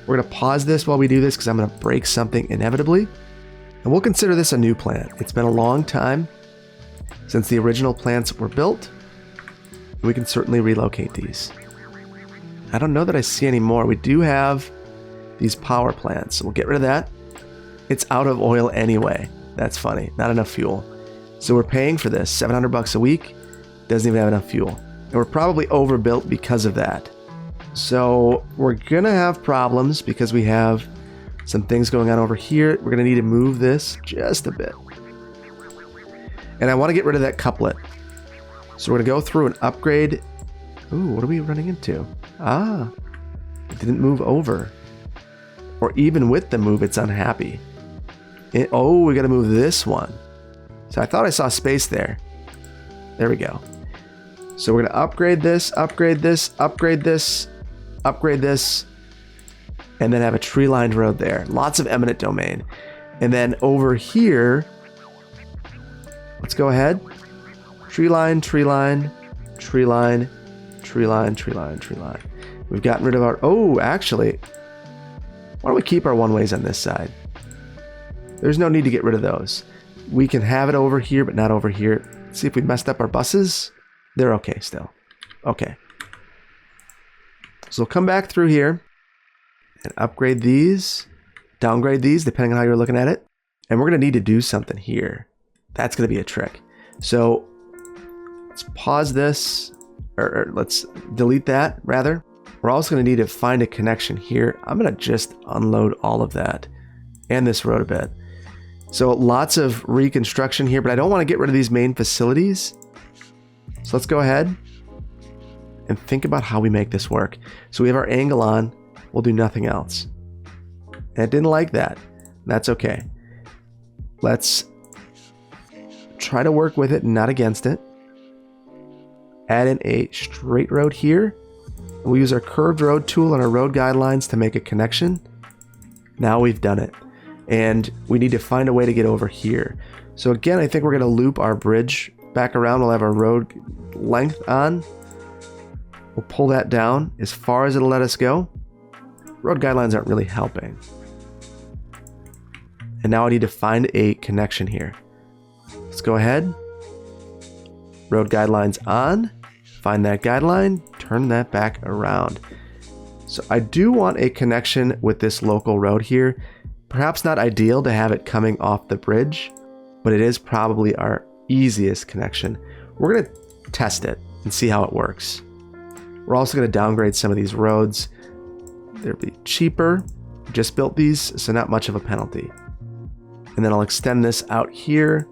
We're going to pause this while we do this because I'm going to break something inevitably. And we'll consider this a new plant. It's been a long time since the original plants were built. We can certainly relocate these. I don't know that I see any more. We do have these power plants, so we'll get rid of that. It's out of oil anyway. That's funny. Not enough fuel. So we're paying for this $700 a week. Doesn't even have enough fuel. And we're probably overbuilt because of that. So we're gonna have problems because we have some things going on over here. We're gonna need to move this just a bit. And I want to get rid of that couplet. So we're gonna go through and upgrade. Ooh, what are we running into? Ah, it didn't move over. Or even with the move, it's unhappy. Oh, we gotta move this one. So I thought I saw space there. There we go. So we're gonna upgrade this, upgrade this, upgrade this, upgrade this, and then have a tree-lined road there. Lots of eminent domain. And then over here, let's go ahead. Tree line, tree line, tree line, tree line, tree line, tree line. We've gotten rid of our... Oh, actually, why don't we keep our one-ways on this side? There's no need to get rid of those. We can have it over here, but not over here. Let's see if we messed up our buses. They're okay still. Okay. So we'll come back through here and upgrade these, downgrade these, depending on how you're looking at it. And we're going to need to do something here. That's going to be a trick. So let's pause this, or let's delete that rather. We're also going to need to find a connection here. I'm going to just unload all of that and this road a bit. So lots of reconstruction here, but I don't want to get rid of these main facilities. So let's go ahead and think about how we make this work. So we have our angle on. We'll do nothing else. And it didn't like that. That's okay. Let's try to work with it, not against it. Add in a straight road here. We'll use our curved road tool and our road guidelines to make a connection. Now we've done it. And we need to find a way to get over here. So again, I think we're going to loop our bridge back around. We'll have our road length on. We'll pull that down as far as it'll let us go. Road guidelines aren't really helping. And now I need to find a connection here. Let's go ahead. Road guidelines on. Find that guideline. Turn that back around. So I do want a connection with this local road here. Perhaps not ideal to have it coming off the bridge, but it is probably our easiest connection. We're going to test it and see how it works. We're also going to downgrade some of these roads. They'll be cheaper. Just built these, so not much of a penalty. And then I'll extend this out here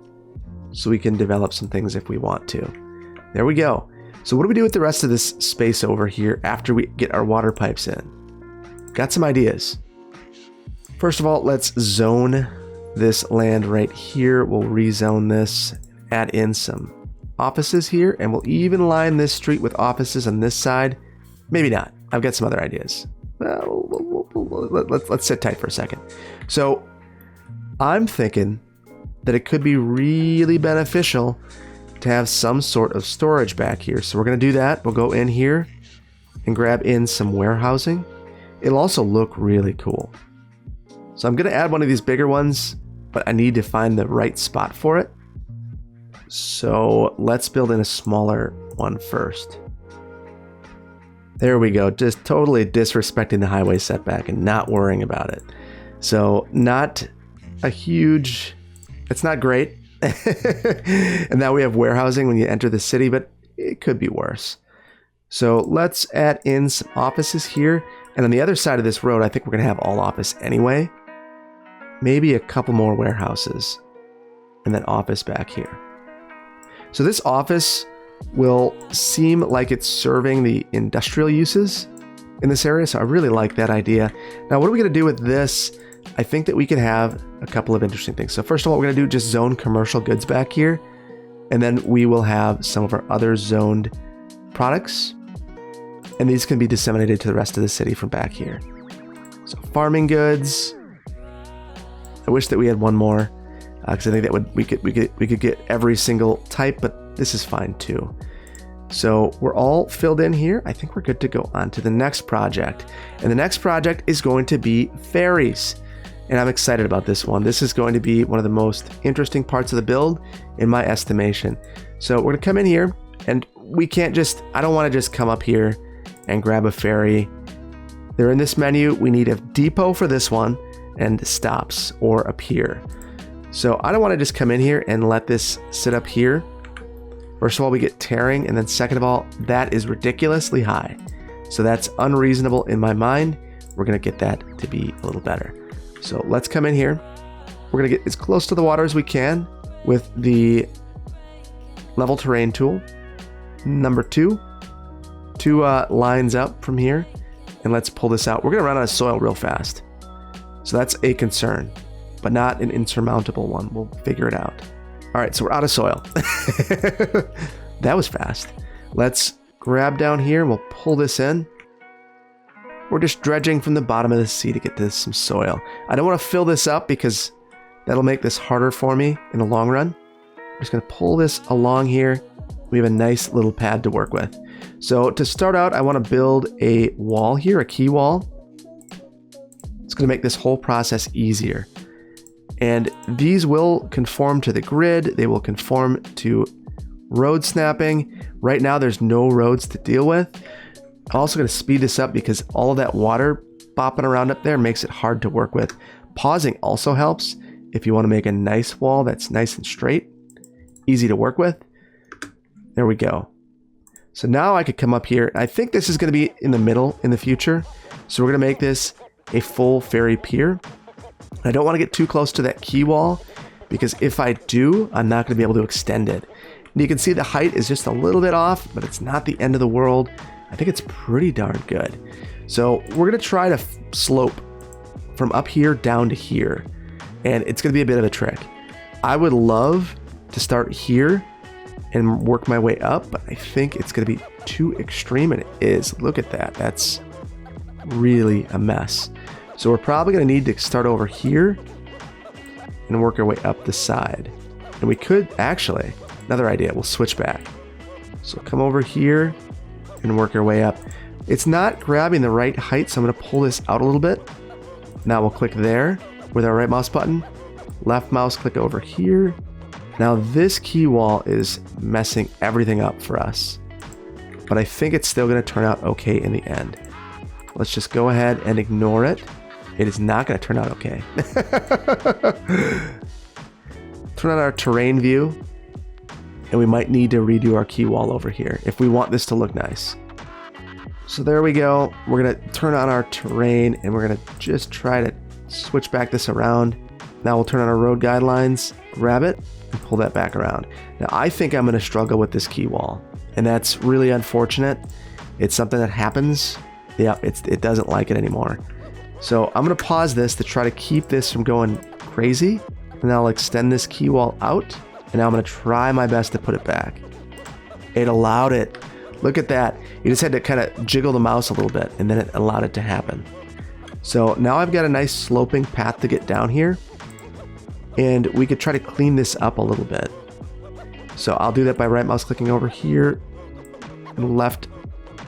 so we can develop some things if we want to. There we go. So what do we do with the rest of this space over here after we get our water pipes in? Got some ideas. First of all, let's zone this land right here. We'll rezone this, add in some offices here, and we'll even line this street with offices on this side. Maybe not. I've got some other ideas. Let's sit tight for a second. So I'm thinking that it could be really beneficial to have some sort of storage back here. So we're going to do that. We'll go in here and grab in some warehousing. It'll also look really cool. So I'm going to add one of these bigger ones, but I need to find the right spot for it. So let's build in a smaller one first. There we go. Just totally disrespecting the highway setback and not worrying about it. So not a huge, it's not great. And now we have warehousing when you enter the city, but it could be worse. So let's add in some offices here. And on the other side of this road, I think we're going to have all office anyway. Maybe a couple more warehouses and then office back here. So this office will seem like it's serving the industrial uses in this area. So I really like that idea. Now, what are we going to do with this? I think that we can have a couple of interesting things. So first of all, we're going to do just zone commercial goods back here. And then we will have some of our other zoned products. And these can be disseminated to the rest of the city from back here. So farming goods. I wish that we had one more, because I think that we could get every single type, but this is fine too. So we're all filled in here. I think we're good to go on to the next project. And the next project is going to be ferries. And I'm excited about this one. This is going to be one of the most interesting parts of the build in my estimation. So we're gonna come in here, and we can't just, I don't wanna just come up here and grab a ferry. They're in this menu. We need a depot for this one and stops or up here. So I don't wanna just come in here and let this sit up here. First of all, we get tearing, and then second of all, that is ridiculously high. So that's unreasonable in my mind. We're gonna get that to be a little better. So let's come in here. We're gonna get as close to the water as we can with the level terrain tool. Number two lines up from here, and let's pull this out. We're gonna run out of soil real fast. So that's a concern, but not an insurmountable one. We'll figure it out. All right, so we're out of soil. That was fast. Let's grab down here and we'll pull this in. We're just dredging from the bottom of the sea to get to some soil. I don't want to fill this up because that'll make this harder for me in the long run. I'm just gonna pull this along here. We have a nice little pad to work with. So to start out, I want to build a wall here, a key wall. It's gonna make this whole process easier. And these will conform to the grid. They will conform to road snapping. Right now, there's no roads to deal with. I'm also going to speed this up because all of that water bopping around up there makes it hard to work with. Pausing also helps if you want to make a nice wall that's nice and straight, easy to work with. There we go. So now I could come up here. I think this is going to be in the middle in the future. So we're going to make this a full ferry pier. I don't want to get too close to that key wall because if I do, I'm not going to be able to extend it. And you can see the height is just a little bit off, but it's not the end of the world. I think it's pretty darn good. So we're going to try to slope from up here down to here. And it's going to be a bit of a trick. I would love to start here and work my way up, but I think it's going to be too extreme, and it is. Look at that. That's really a mess. So we're probably going to need to start over here and work our way up the side. And we could actually, another idea, we'll switch back. So come over here and work our way up. It's not grabbing the right height, so I'm going to pull this out a little bit. Now we'll click there with our right mouse button, left mouse click over here. Now this key wall is messing everything up for us, but I think it's still going to turn out okay in the end. Let's just go ahead and ignore it. it is not going to turn out okay. Turn on our terrain view, and we might need to redo our key wall over here if we want this to look nice. So there we go. We're going to turn on our terrain, and we're going to just try to switch back this around. Now we'll turn on our road guidelines, grab it, and pull that back around. Now I think I'm going to struggle with this key wall, and that's really unfortunate. It's something that happens. Yeah, it doesn't like it anymore. So I'm going to pause this to try to keep this from going crazy, and I'll extend this key wall out, and now I'm going to try my best to put it back. It allowed it. Look at that. You just had to kind of jiggle the mouse a little bit, and then it allowed it to happen. So now I've got a nice sloping path to get down here, and we could try to clean this up a little bit. So I'll do that by right mouse clicking over here and left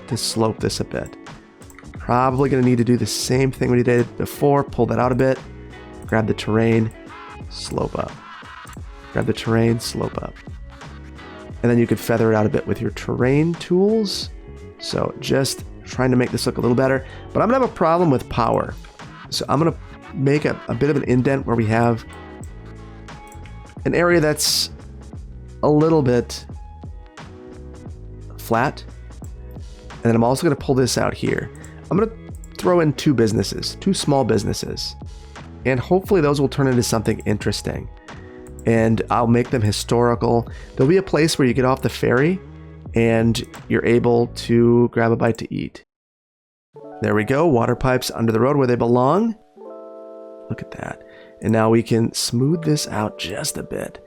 to slope this a bit. Probably going to need to do the same thing we did before. Pull that out a bit, grab the terrain, slope up. Grab the terrain, slope up. And then you could feather it out a bit with your terrain tools. So just trying to make this look a little better. But I'm going to have a problem with power. So I'm going to make a bit of an indent where we have an area that's a little bit flat. And then I'm also going to pull this out here. I'm going to throw in two small businesses. And hopefully those will turn into something interesting. And I'll make them historical. There'll be a place where you get off the ferry and you're able to grab a bite to eat. There we go. Water pipes under the road where they belong. Look at that. And now we can smooth this out just a bit.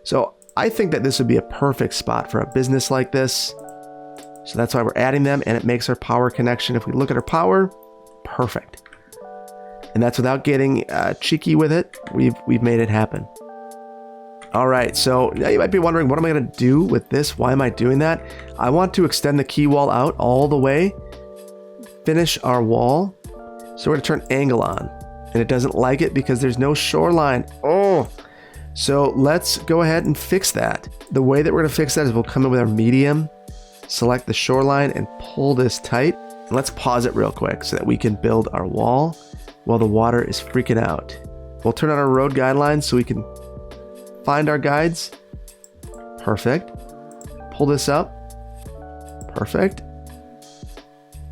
So I think that this would be a perfect spot for a business like this. So that's why we're adding them, and it makes our power connection. If we look at our power, perfect. And that's without getting cheeky with it. We've made it happen. All right, so now you might be wondering, what am I going to do with this? Why am I doing that? I want to extend the key wall out all the way, finish our wall. So we're going to turn angle on, and it doesn't like it because there's no shoreline. Oh, so let's go ahead and fix that. The way that we're going to fix that is we'll come in with our medium, select the shoreline, and pull this tight. And let's pause it real quick so that we can build our wall while the water is freaking out. We'll turn on our road guidelines so we can find our guides. Perfect. Pull this up. Perfect.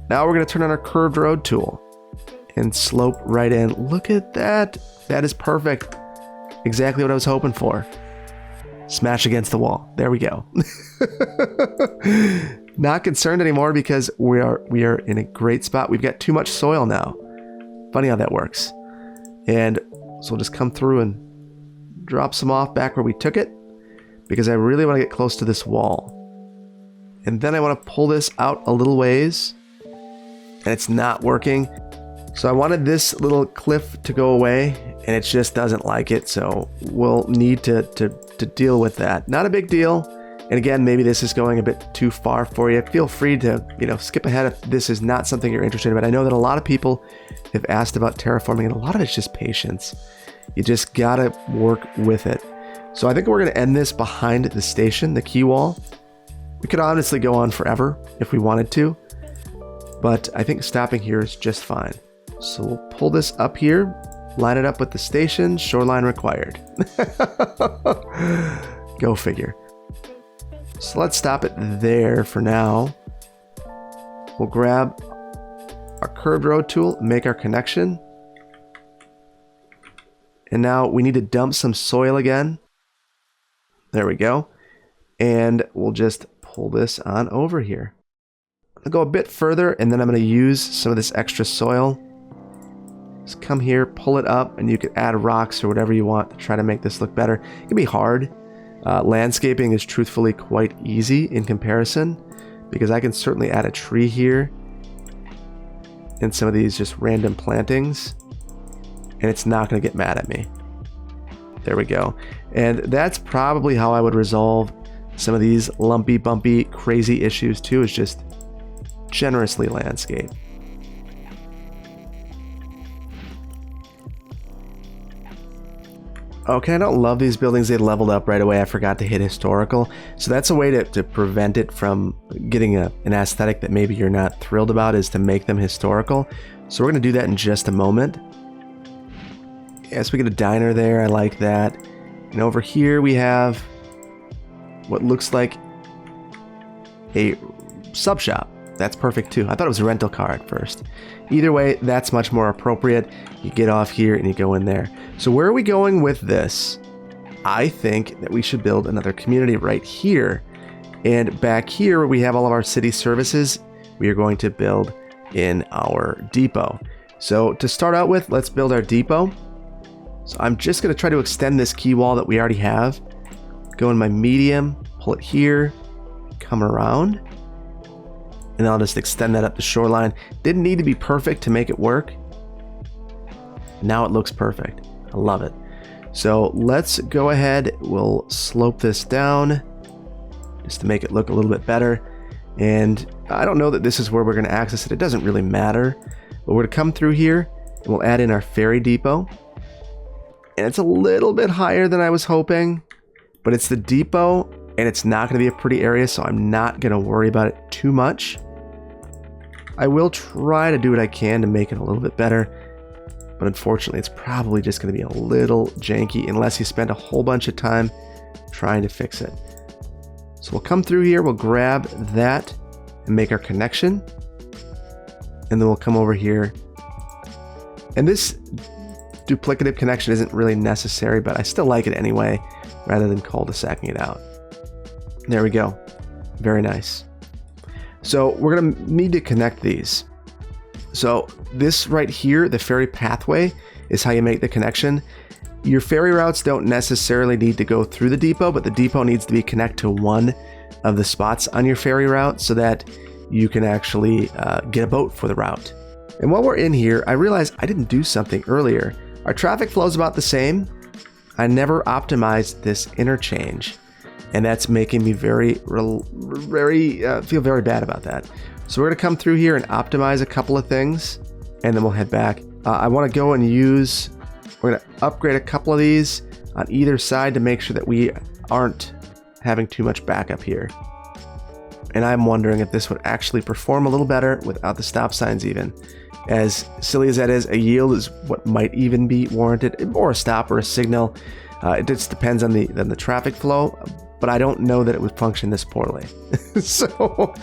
Now we're going to turn on our curved road tool and slope right in. Look at that. That is perfect. Exactly what I was hoping for. Smash against the wall. There we go. Not concerned anymore because we are in a great spot. We've got too much soil now. Funny how that works. And so we'll just come through and drop some off back where we took it, because I really want to get close to this wall. And then I want to pull this out a little ways, and it's not working. So I wanted this little cliff to go away, and it just doesn't like it. So we'll need to deal with that. Not a big deal. And again, maybe this is going a bit too far for you. Feel free to, skip ahead if this is not something you're interested in. But I know that a lot of people have asked about terraforming, and a lot of it's just patience. You just gotta work with it. So I think we're gonna end this behind the station, the quay wall. We could honestly go on forever if we wanted to, but I think stopping here is just fine. So we'll pull this up here, line it up with the station, shoreline required. Go figure. So let's stop it there for now. We'll grab our curved road tool, make our connection. And now we need to dump some soil again. There we go. And we'll just pull this on over here. I'll go a bit further, and then I'm going to use some of this extra soil. Just come here, pull it up, and you can add rocks or whatever you want to try to make this look better. It can be hard. Landscaping is truthfully quite easy in comparison, because I can certainly add a tree here and some of these just random plantings, and it's not going to get mad at me. There we go. And that's probably how I would resolve some of these lumpy, bumpy, crazy issues too, is just generously landscape. Okay, I don't love these buildings. They leveled up right away. I forgot to hit historical. So that's a way to prevent it from getting an aesthetic that maybe you're not thrilled about, is to make them historical. So we're going to do that in just a moment. Yes, we get a diner there. I like that. And over here we have what looks like a sub shop. That's perfect too. I thought it was a rental car at first. Either way, that's much more appropriate. You get off here and you go in there. So where are we going with this? I think that we should build another community right here. And back here where we have all of our city services, we are going to build in our depot. So to start out with, let's build our depot. So I'm just going to try to extend this key wall that we already have. Go in my medium, pull it here, come around. And then I'll just extend that up the shoreline. Didn't need to be perfect to make it work. Now it looks perfect. I love it. So let's go ahead. We'll slope this down just to make it look a little bit better. And I don't know that this is where we're going to access it. It doesn't really matter. But we're going to come through here and we'll add in our ferry depot. And it's a little bit higher than I was hoping. But it's the depot and it's not going to be a pretty area. So I'm not going to worry about it too much. I will try to do what I can to make it a little bit better, but unfortunately it's probably just going to be a little janky unless you spend a whole bunch of time trying to fix it. So we'll come through here, we'll grab that and make our connection, and then we'll come over here. And this duplicative connection isn't really necessary, but I still like it anyway, rather than cul-de-sacking it out. There we go. Very nice. So we're going to need to connect these. So this right here, the ferry pathway, is how you make the connection. Your ferry routes don't necessarily need to go through the depot, but the depot needs to be connected to one of the spots on your ferry route so that you can actually get a boat for the route. And while we're in here, I realized I didn't do something earlier. Our traffic flow is about the same. I never optimized this interchange. And that's making me feel very bad about that. So we're going to come through here and optimize a couple of things, and then we'll head back. I want to go and we're going to upgrade a couple of these on either side to make sure that we aren't having too much backup here. And I'm wondering if this would actually perform a little better without the stop signs even. As silly as that is, a yield is what might even be warranted, or a stop or a signal. It just depends on the traffic flow. But I don't know that it would function this poorly. So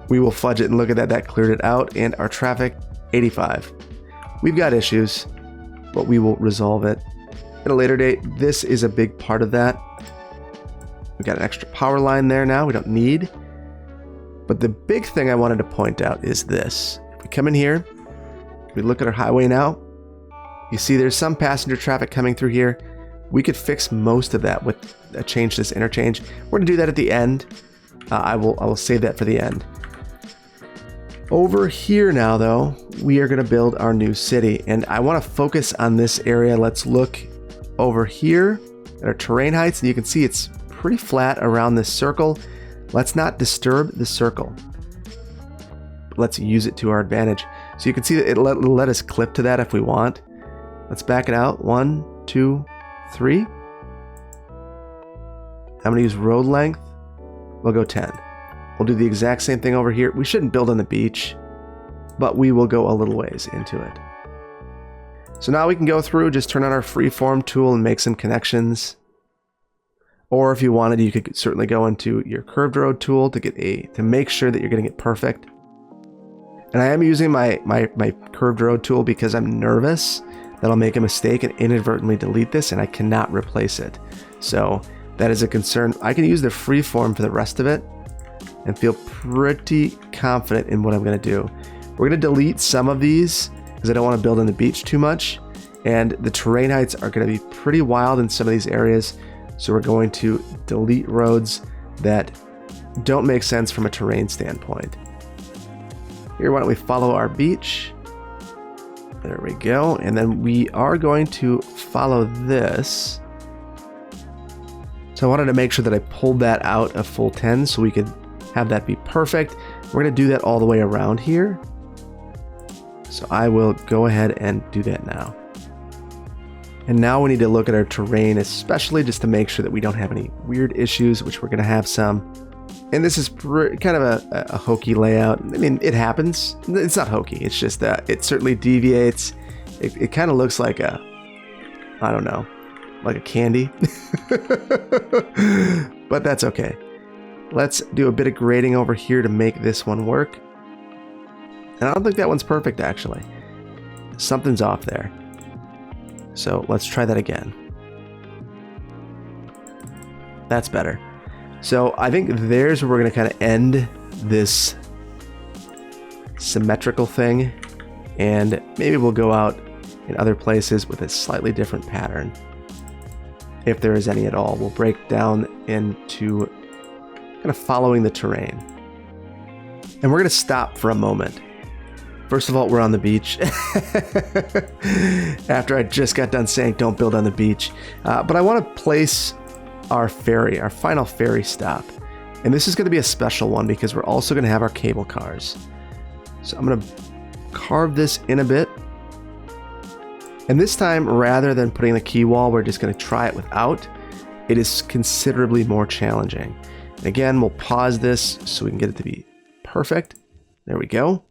we will fudge it and look at that. That cleared it out. And our traffic, 85. We've got issues, but we will resolve it at a later date. This is a big part of that. We've got an extra power line there now we don't need. But the big thing I wanted to point out is this. If we come in here, we look at our highway now. You see there's some passenger traffic coming through here. We could fix most of that with a change to this interchange. We're going to do that at the end. I will save that for the end. Over here now, though, we are going to build our new city. And I want to focus on this area. Let's look over here at our terrain heights. And you can see it's pretty flat around this circle. Let's not disturb the circle. Let's use it to our advantage. So you can see that it'll let us clip to that if we want. Let's back it out. 1, 2, 3. I'm going to use road length. We'll go 10. We'll do the exact same thing over here. We shouldn't build on the beach, but we will go a little ways into it. So now we can go through, just turn on our freeform tool and make some connections. Or if you wanted, you could certainly go into your curved road tool to make sure that you're getting it perfect. And I am using my curved road tool because I'm nervous that I'll make a mistake and inadvertently delete this and I cannot replace it. So that is a concern. I can use the freeform for the rest of it and feel pretty confident in what I'm going to do. We're going to delete some of these because I don't want to build on the beach too much. And the terrain heights are going to be pretty wild in some of these areas. So we're going to delete roads that don't make sense from a terrain standpoint. Here, why don't we follow our beach? There we go. And then we are going to follow this. So I wanted to make sure that I pulled that out of full 10 so we could have that be perfect. We're going to do that all the way around here. So I will go ahead and do that now. And now we need to look at our terrain, especially just to make sure that we don't have any weird issues, which we're going to have some. And this is kind of a hokey layout. I mean, it happens. It's not hokey. It's just that it certainly deviates. It kind of looks like I don't know, like a candy. But that's okay. Let's do a bit of grading over here to make this one work. And I don't think that one's perfect, actually. Something's off there. So let's try that again. That's better. So I think there's where we're going to kind of end this symmetrical thing. And maybe we'll go out in other places with a slightly different pattern. If there is any at all. We'll break down into kind of following the terrain. And we're going to stop for a moment. First of all, we're on the beach. After I just got done saying don't build on the beach. But I want to place our ferry, our final ferry stop. And this is going to be a special one because we're also going to have our cable cars. So I'm going to carve this in a bit. And this time, rather than putting the key wall, we're just going to try it without. It is considerably more challenging. And again, we'll pause this so we can get it to be perfect. There we go.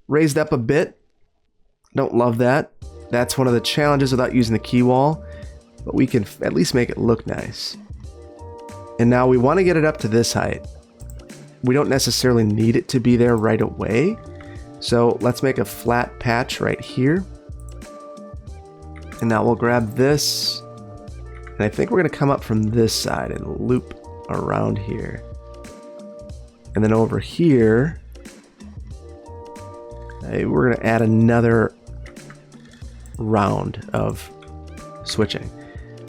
Raised up a bit. Don't love that. That's one of the challenges without using the key wall. But we can at least make it look nice. And now we want to get it up to this height. We don't necessarily need it to be there right away. So let's make a flat patch right here. And now we'll grab this. And I think we're going to come up from this side and loop around here. And then over here, we're going to add another round of switching.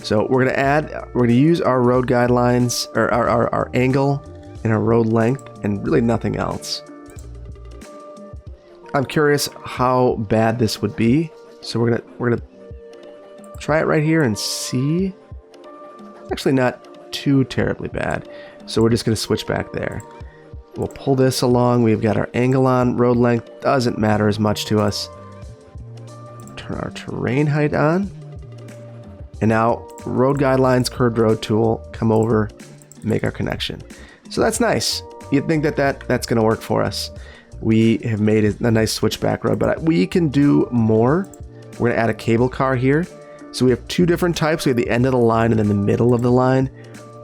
So we're going to use our road guidelines, or our angle and our road length, and really nothing else. I'm curious how bad this would be. So we're gonna try it right here and see. Actually not too terribly bad. So we're just gonna switch back there. We'll pull this along. We've got our angle on. Road length doesn't matter as much to us. Turn our terrain height on. And now road guidelines, curved road tool, come over, make our connection. So that's nice. You'd think that's going to work for us. We have made a nice switchback road, but we can do more. We're going to add a cable car here. So we have two different types. We have the end of the line and then the middle of the line.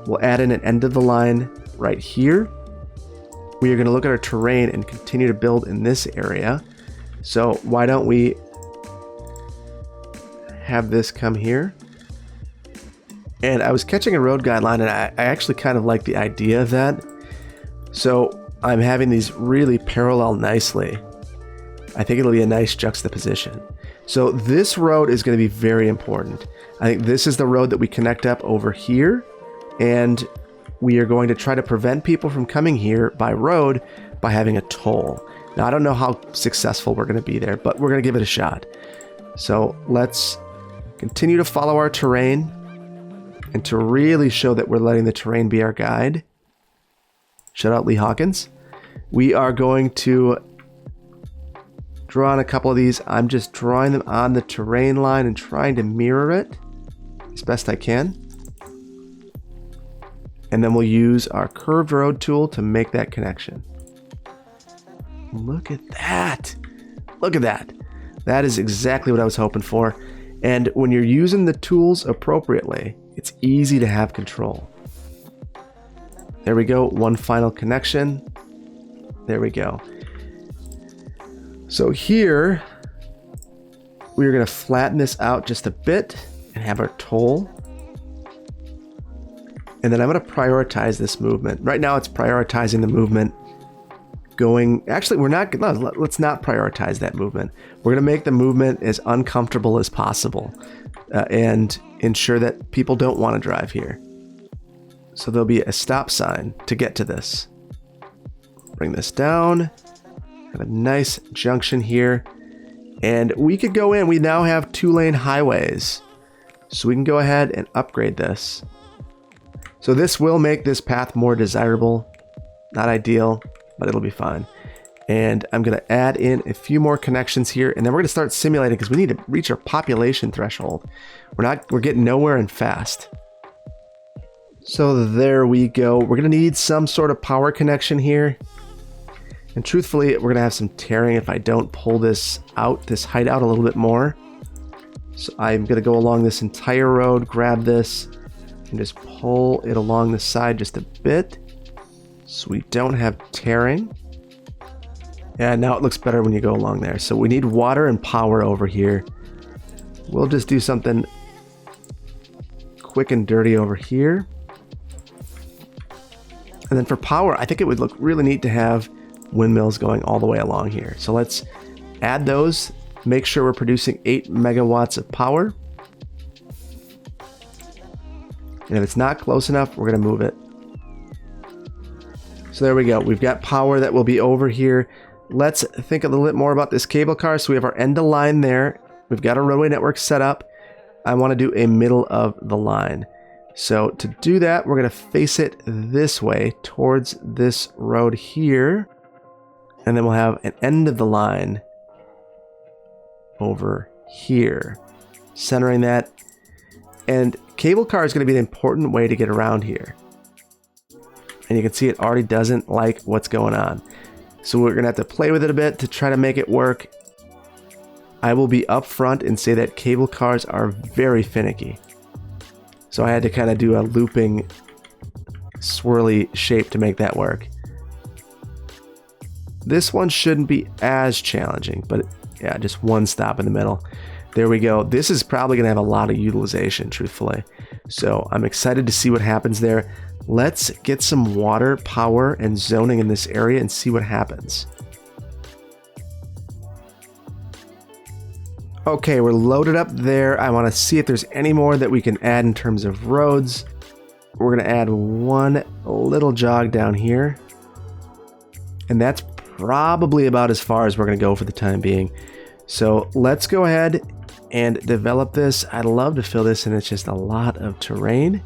We'll add in an end of the line right here. We are going to look at our terrain and continue to build in this area. So why don't we have this come here? And I was catching a road guideline, and I actually kind of like the idea of that. So I'm having these really parallel nicely. I think it'll be a nice juxtaposition. So this road is going to be very important. I think this is the road that we connect up over here. And we are going to try to prevent people from coming here by road by having a toll. Now, I don't know how successful we're going to be there, but we're going to give it a shot. So let's continue to follow our terrain. And to really show that we're letting the terrain be our guide, shout out Lee Hawkins, we are going to draw on a couple of these. I'm just drawing them on the terrain line and trying to mirror it as best I can. And then we'll use our curved road tool to make that connection. Look at that. Look at that. That is exactly what I was hoping for. And when you're using the tools appropriately, it's easy to have control. There we go. One final connection. There we go. So here, we're going to flatten this out just a bit and have our toll. And then I'm going to prioritize this movement. Right now, it's prioritizing the movement going... Actually, let's not prioritize that movement. We're going to make the movement as uncomfortable as possible and ensure that people don't want to drive here. So there'll be a stop sign to get to this. Bring this down. Have a nice junction here. And we could go in. We now have 2-lane highways. So we can go ahead and upgrade this. So this will make this path more desirable. Not ideal, but it'll be fine. And I'm going to add in a few more connections here, and then we're going to start simulating because we need to reach our population threshold. We're getting nowhere and fast. So there we go. We're going to need some sort of power connection here. And truthfully, we're going to have some tearing if I don't pull this height out a little bit more. So I'm going to go along this entire road, grab this, and just pull it along the side just a bit so we don't have tearing. Yeah, now it looks better when you go along there. So we need water and power over here. We'll just do something quick and dirty over here. And then for power, I think it would look really neat to have windmills going all the way along here. So let's add those, make sure we're producing 8 megawatts of power. And if it's not close enough, we're going to move it. So there we go. We've got power that will be over here. Let's think a little bit more about this cable car. So we have our end of line there. We've got our roadway network set up. I want to do a middle of the line. So to do that, we're going to face it this way towards this road here. And then we'll have an end of the line over here, centering that. And cable car is going to be an important way to get around here. And you can see it already doesn't like what's going on. So we're going to have to play with it a bit to try to make it work. I will be upfront and say that cable cars are very finicky. So I had to kind of do a looping, swirly shape to make that work. This one shouldn't be as challenging, but yeah, just one stop in the middle. There we go. This is probably going to have a lot of utilization, truthfully. So I'm excited to see what happens there. Let's get some water, power, and zoning in this area and see what happens. Okay, we're loaded up there. I want to see if there's any more that we can add in terms of roads. We're going to add one little jog down here. And that's probably about as far as we're going to go for the time being. So let's go ahead and develop this. I'd love to fill this in. It's just a lot of terrain.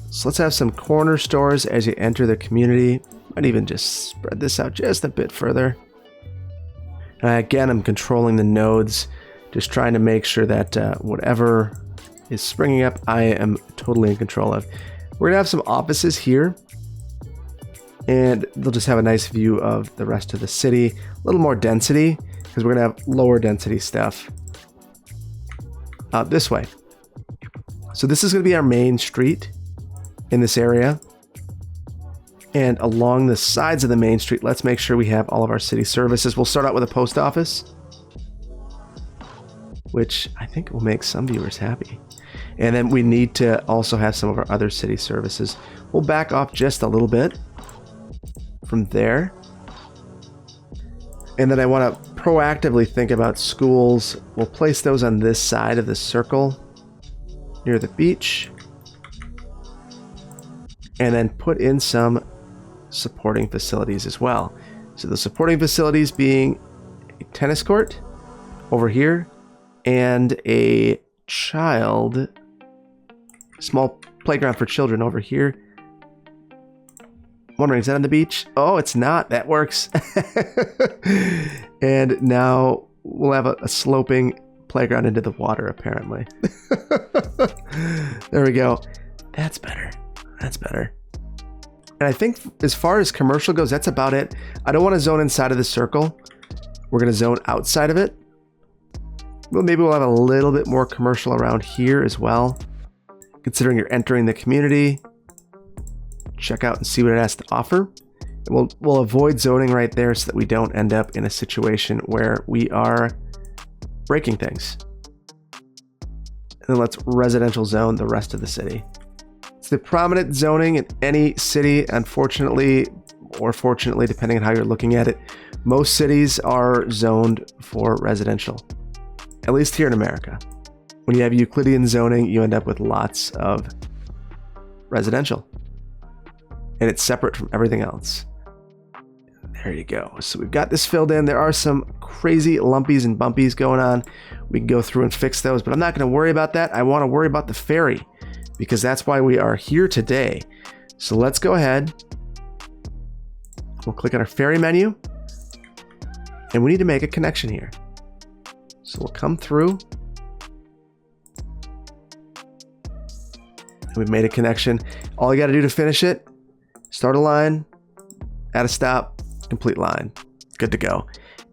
So let's have some corner stores as you enter the community. Might even just spread this out just a bit further. Again, I'm controlling the nodes, just trying to make sure that whatever is springing up, I am totally in control of. We're gonna have some offices here, and they'll just have a nice view of the rest of the city. A little more density, because we're gonna have lower density stuff this way. So this is gonna be our main street in this area. And along the sides of the main street, let's make sure we have all of our city services. We'll start out with a post office, which I think will make some viewers happy. And then we need to also have some of our other city services. We'll back off just a little bit from there. And then I want to proactively think about schools. We'll place those on this side of the circle near the beach. And then put in some supporting facilities as well. So the supporting facilities being a tennis court over here and a small playground for children over here. I'm wondering, is that on the beach? Oh, it's not. That works. And now we'll have a sloping playground into the water, apparently. There we go. That's better. That's better. And I think as far as commercial goes, that's about it. I don't want to zone inside of the circle. We're going to zone outside of it. Well, maybe we'll have a little bit more commercial around here as well. Considering you're entering the community, check out and see what it has to offer. And we'll avoid zoning right there so that we don't end up in a situation where we are breaking things. And then let's residential zone the rest of the city. It's the prominent zoning in any city, unfortunately, or fortunately, depending on how you're looking at it. Most cities are zoned for residential, at least here in America. When you have Euclidean zoning, you end up with lots of residential, and it's separate from everything else. There you go. So we've got this filled in. There are some crazy lumpies and bumpies going on. We can go through and fix those, but I'm not going to worry about that. I want to worry about the ferry, because that's why we are here today. So let's go ahead. We'll click on our ferry menu, and we need to make a connection here. So we'll come through, and we've made a connection. All you got to do to finish it, start a line, add a stop, complete line. Good to go.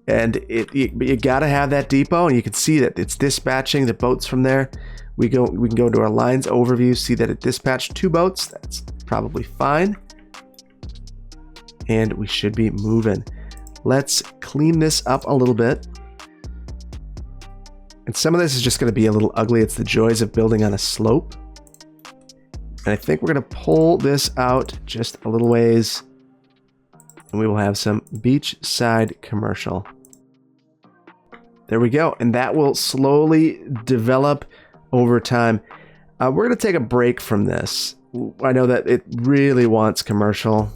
And you gotta have that depot, and you can see that it's dispatching the boats from there. We can go to our lines overview, see that it dispatched 2 boats. That's probably fine. And we should be moving. Let's clean this up a little bit. And some of this is just going to be a little ugly. It's the joys of building on a slope. And I think we're going to pull this out just a little ways. And we will have some beachside commercial. There we go. And that will slowly develop over time. We're going to take a break from this. I know that it really wants commercial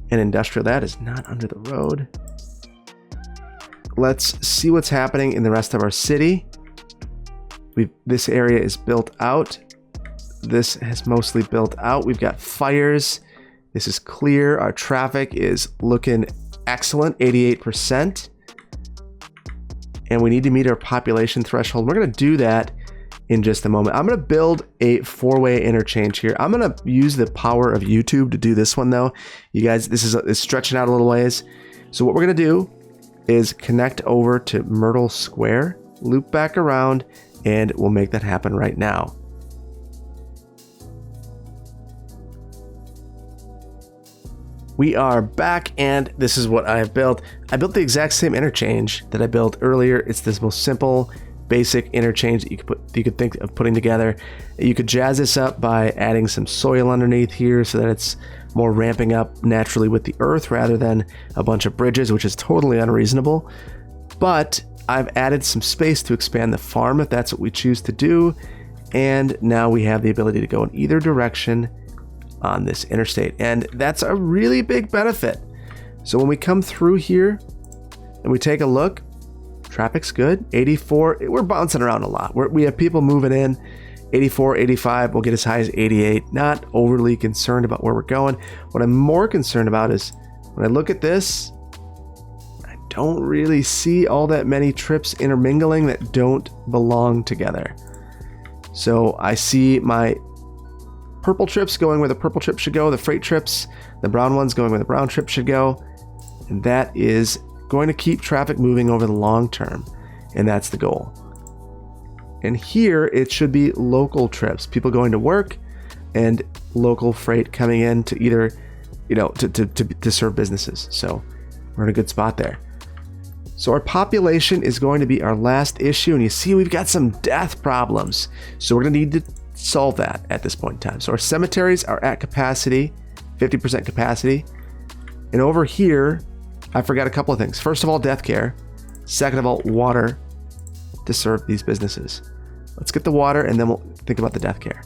and industrial. That is not under the road. Let's see what's happening in the rest of our city. This area is built out. This has mostly built out. We've got fires. This is clear. Our traffic is looking excellent, 88%. And we need to meet our population threshold. We're going to do that in just a moment. I'm going to build a 4-way interchange here. I'm going to use the power of YouTube to do this one though. You guys, this is stretching out a little ways. So what we're going to do is connect over to Myrtle Square, loop back around, and we'll make that happen right now. We are back, and this is what I have built. I built the exact same interchange that I built earlier. It's this most simple, basic interchange that you could think of putting together. You could jazz this up by adding some soil underneath here so that it's more ramping up naturally with the earth rather than a bunch of bridges, which is totally unreasonable. But I've added some space to expand the farm if that's what we choose to do. And now we have the ability to go in either direction on this interstate, and that's a really big benefit. So when we come through here and we take a look, traffic's good, 84. We're bouncing around a lot. We have people moving in, 84, 85. We'll get as high as 88. Not overly concerned about where we're going. What I'm more concerned about is when I look at this, I don't really see all that many trips intermingling that don't belong together. So I see my purple trips going where the purple trip should go, the freight trips, the brown ones going where the brown trip should go. And that is going to keep traffic moving over the long term. And that's the goal. And here it should be local trips, people going to work and local freight coming in to either, to serve businesses. So we're in a good spot there. So our population is going to be our last issue. And you see, we've got some death problems. So we're going to need to solve that at this point in time. So our cemeteries are at capacity, 50% capacity. And over here, I forgot a couple of things. First of all, death care. Second of all, water to serve these businesses. Let's get the water and then we'll think about the death care.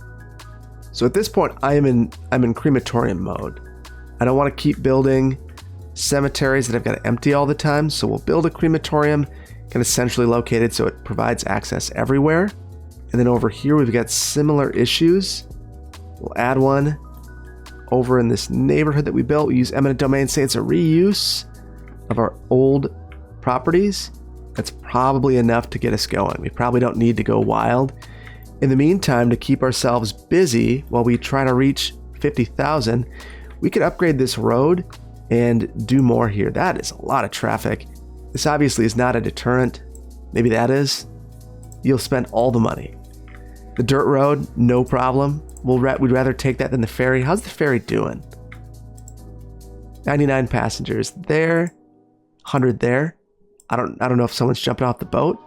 So at this point, I'm in crematorium mode. I don't want to keep building cemeteries that I've got to empty all the time. So we'll build a crematorium kind of centrally located so it provides access everywhere. And then over here, we've got similar issues. We'll add one over in this neighborhood that we built. We use eminent domain, say it's a reuse of our old properties. That's probably enough to get us going. We probably don't need to go wild. In the meantime, to keep ourselves busy while we try to reach 50,000, we could upgrade this road and do more here. That is a lot of traffic. This obviously is not a deterrent. Maybe that is. You'll spend all the money. The dirt road, no problem. We'd rather take that than the ferry. How's the ferry doing? 99 passengers there, 100 there. I don't know if someone's jumping off the boat.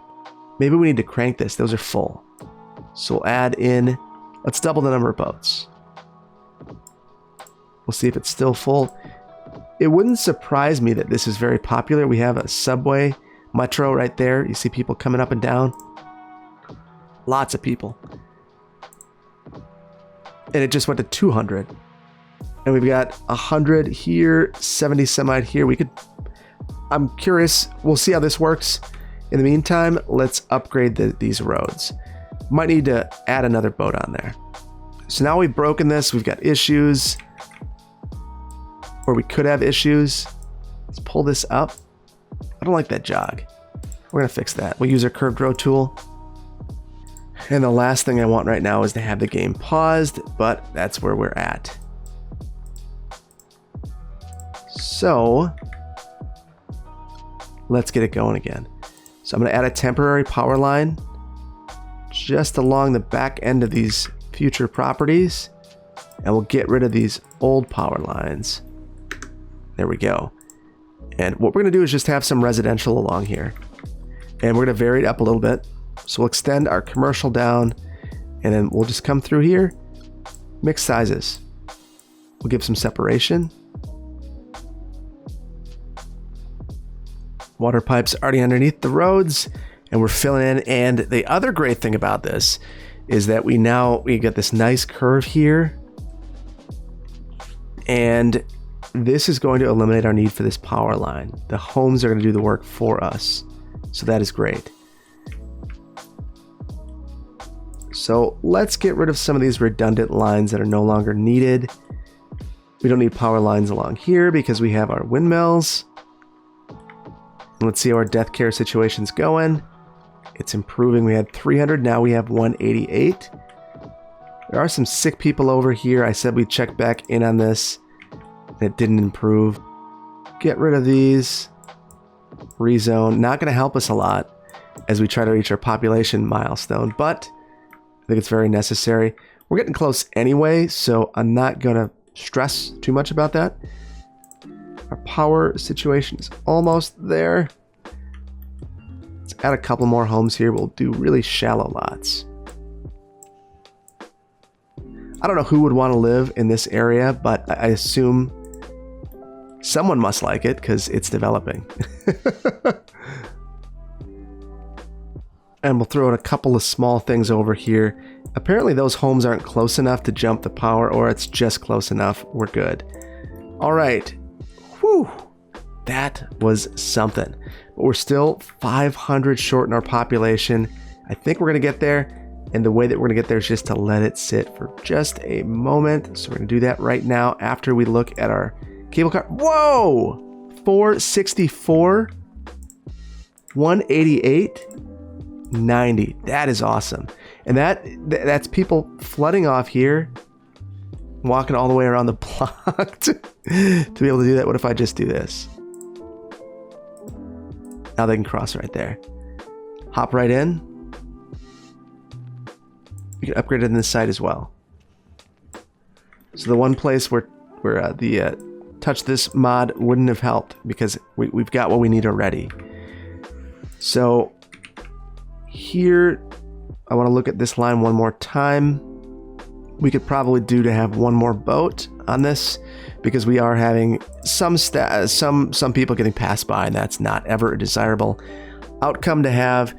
Maybe we need to crank this. Those are full. So we'll add in, let's double the number of boats. We'll see if it's still full. It wouldn't surprise me that this is very popular. We have a subway, metro right there. You see people coming up and down. Lots of people. And it just went to 200. And we've got 100 here, 70 some-odd here. I'm curious. We'll see how this works. In the meantime, let's upgrade these roads. Might need to add another boat on there. So now we've broken this. We've got issues. Or we could have issues. Let's pull this up. I don't like that jog. We're going to fix that. We'll use our curved road tool. And the last thing I want right now is to have the game paused, but that's where we're at. So let's get it going again. So I'm going to add a temporary power line just along the back end of these future properties, and we'll get rid of these old power lines. There we go. And what we're going to do is just have some residential along here, and we're going to vary it up a little bit. So we'll extend our commercial down, and then we'll just come through here, mix sizes. We'll give some separation. Water pipes already underneath the roads, and we're filling in. And the other great thing about this is that we get this nice curve here, and this is going to eliminate our need for this power line. The homes are going to do the work for us, so that is great. So let's get rid of some of these redundant lines that are no longer needed. We don't need power lines along here because we have our windmills. Let's see how our death care situation's going. It's improving. We had 300, now we have 188. There are some sick people over here. I said we'd check back in on this. It didn't improve. Get rid of these. Rezone. Not going to help us a lot as we try to reach our population milestone, but I think it's very necessary. We're getting close anyway, so I'm not going to stress too much about that. Our power situation is almost there. Let's add a couple more homes here. We'll do really shallow lots. I don't know who would want to live in this area, but I assume someone must like it because it's developing. And we'll throw in a couple of small things over here. Apparently those homes aren't close enough to jump the power, or it's just close enough. We're good. All right. Whew. That was something. But we're still 500 short in our population. I think we're going to get there. And the way that we're going to get there is just to let it sit for just a moment. So we're going to do that right now after we look at our cable car. Whoa! 464, 188, 90. That is awesome. And that's people flooding off here, walking all the way around the block to be able to do that. What if I just do this? Now they can cross right there. Hop right in. You can upgrade it on this side as well. So the one place where the touch this mod wouldn't have helped because we've got what we need already. So here, I want to look at this line one more time. We could probably do to have one more boat on this because we are having some people getting passed by, and that's not ever a desirable outcome to have.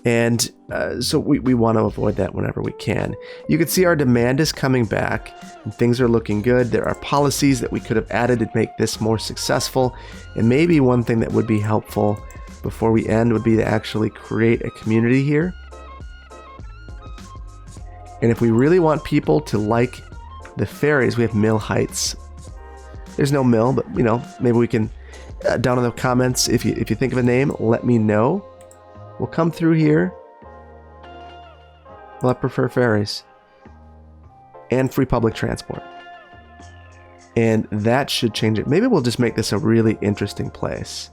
And so we want to avoid that whenever we can. You can see our demand is coming back and things are looking good. There are policies that we could have added to make this more successful. And maybe one thing that would be helpful before we end would be to actually create a community here. And if we really want people to like the ferries, we have Mill Heights. There's no mill, but maybe we can, down in the comments, if you think of a name, let me know. We'll come through here. Well, I prefer ferries. And free public transport. And that should change it. Maybe we'll just make this a really interesting place.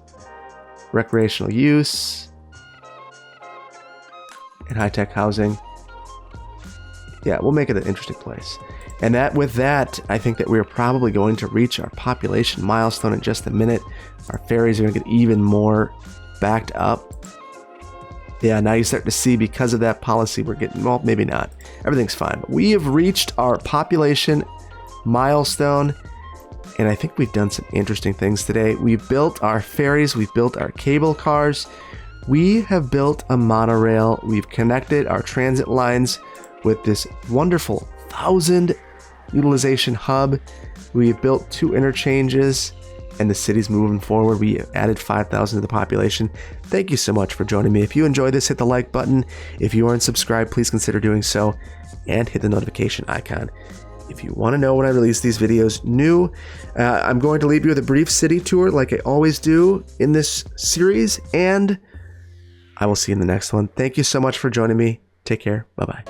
Recreational use. And high-tech housing. Yeah, we'll make it an interesting place. And with that, I think that we're probably going to reach our population milestone in just a minute. Our ferries are going to get even more backed up. Yeah, now you start to see because of that policy we're getting, well, maybe not. Everything's fine. But we have reached our population milestone, and I think we've done some interesting things today. We've built our ferries, we've built our cable cars, we have built a monorail, we've connected our transit lines with this wonderful 1,000 utilization hub. We've built 2 interchanges, and the city's moving forward. We added 5,000 to the population. Thank you so much for joining me. If you enjoyed this, hit the like button. If you aren't subscribed, please consider doing so, and hit the notification icon. If you want to know when I release these videos new, I'm going to leave you with a brief city tour like I always do in this series, and I will see you in the next one. Thank you so much for joining me. Take care. Bye-bye.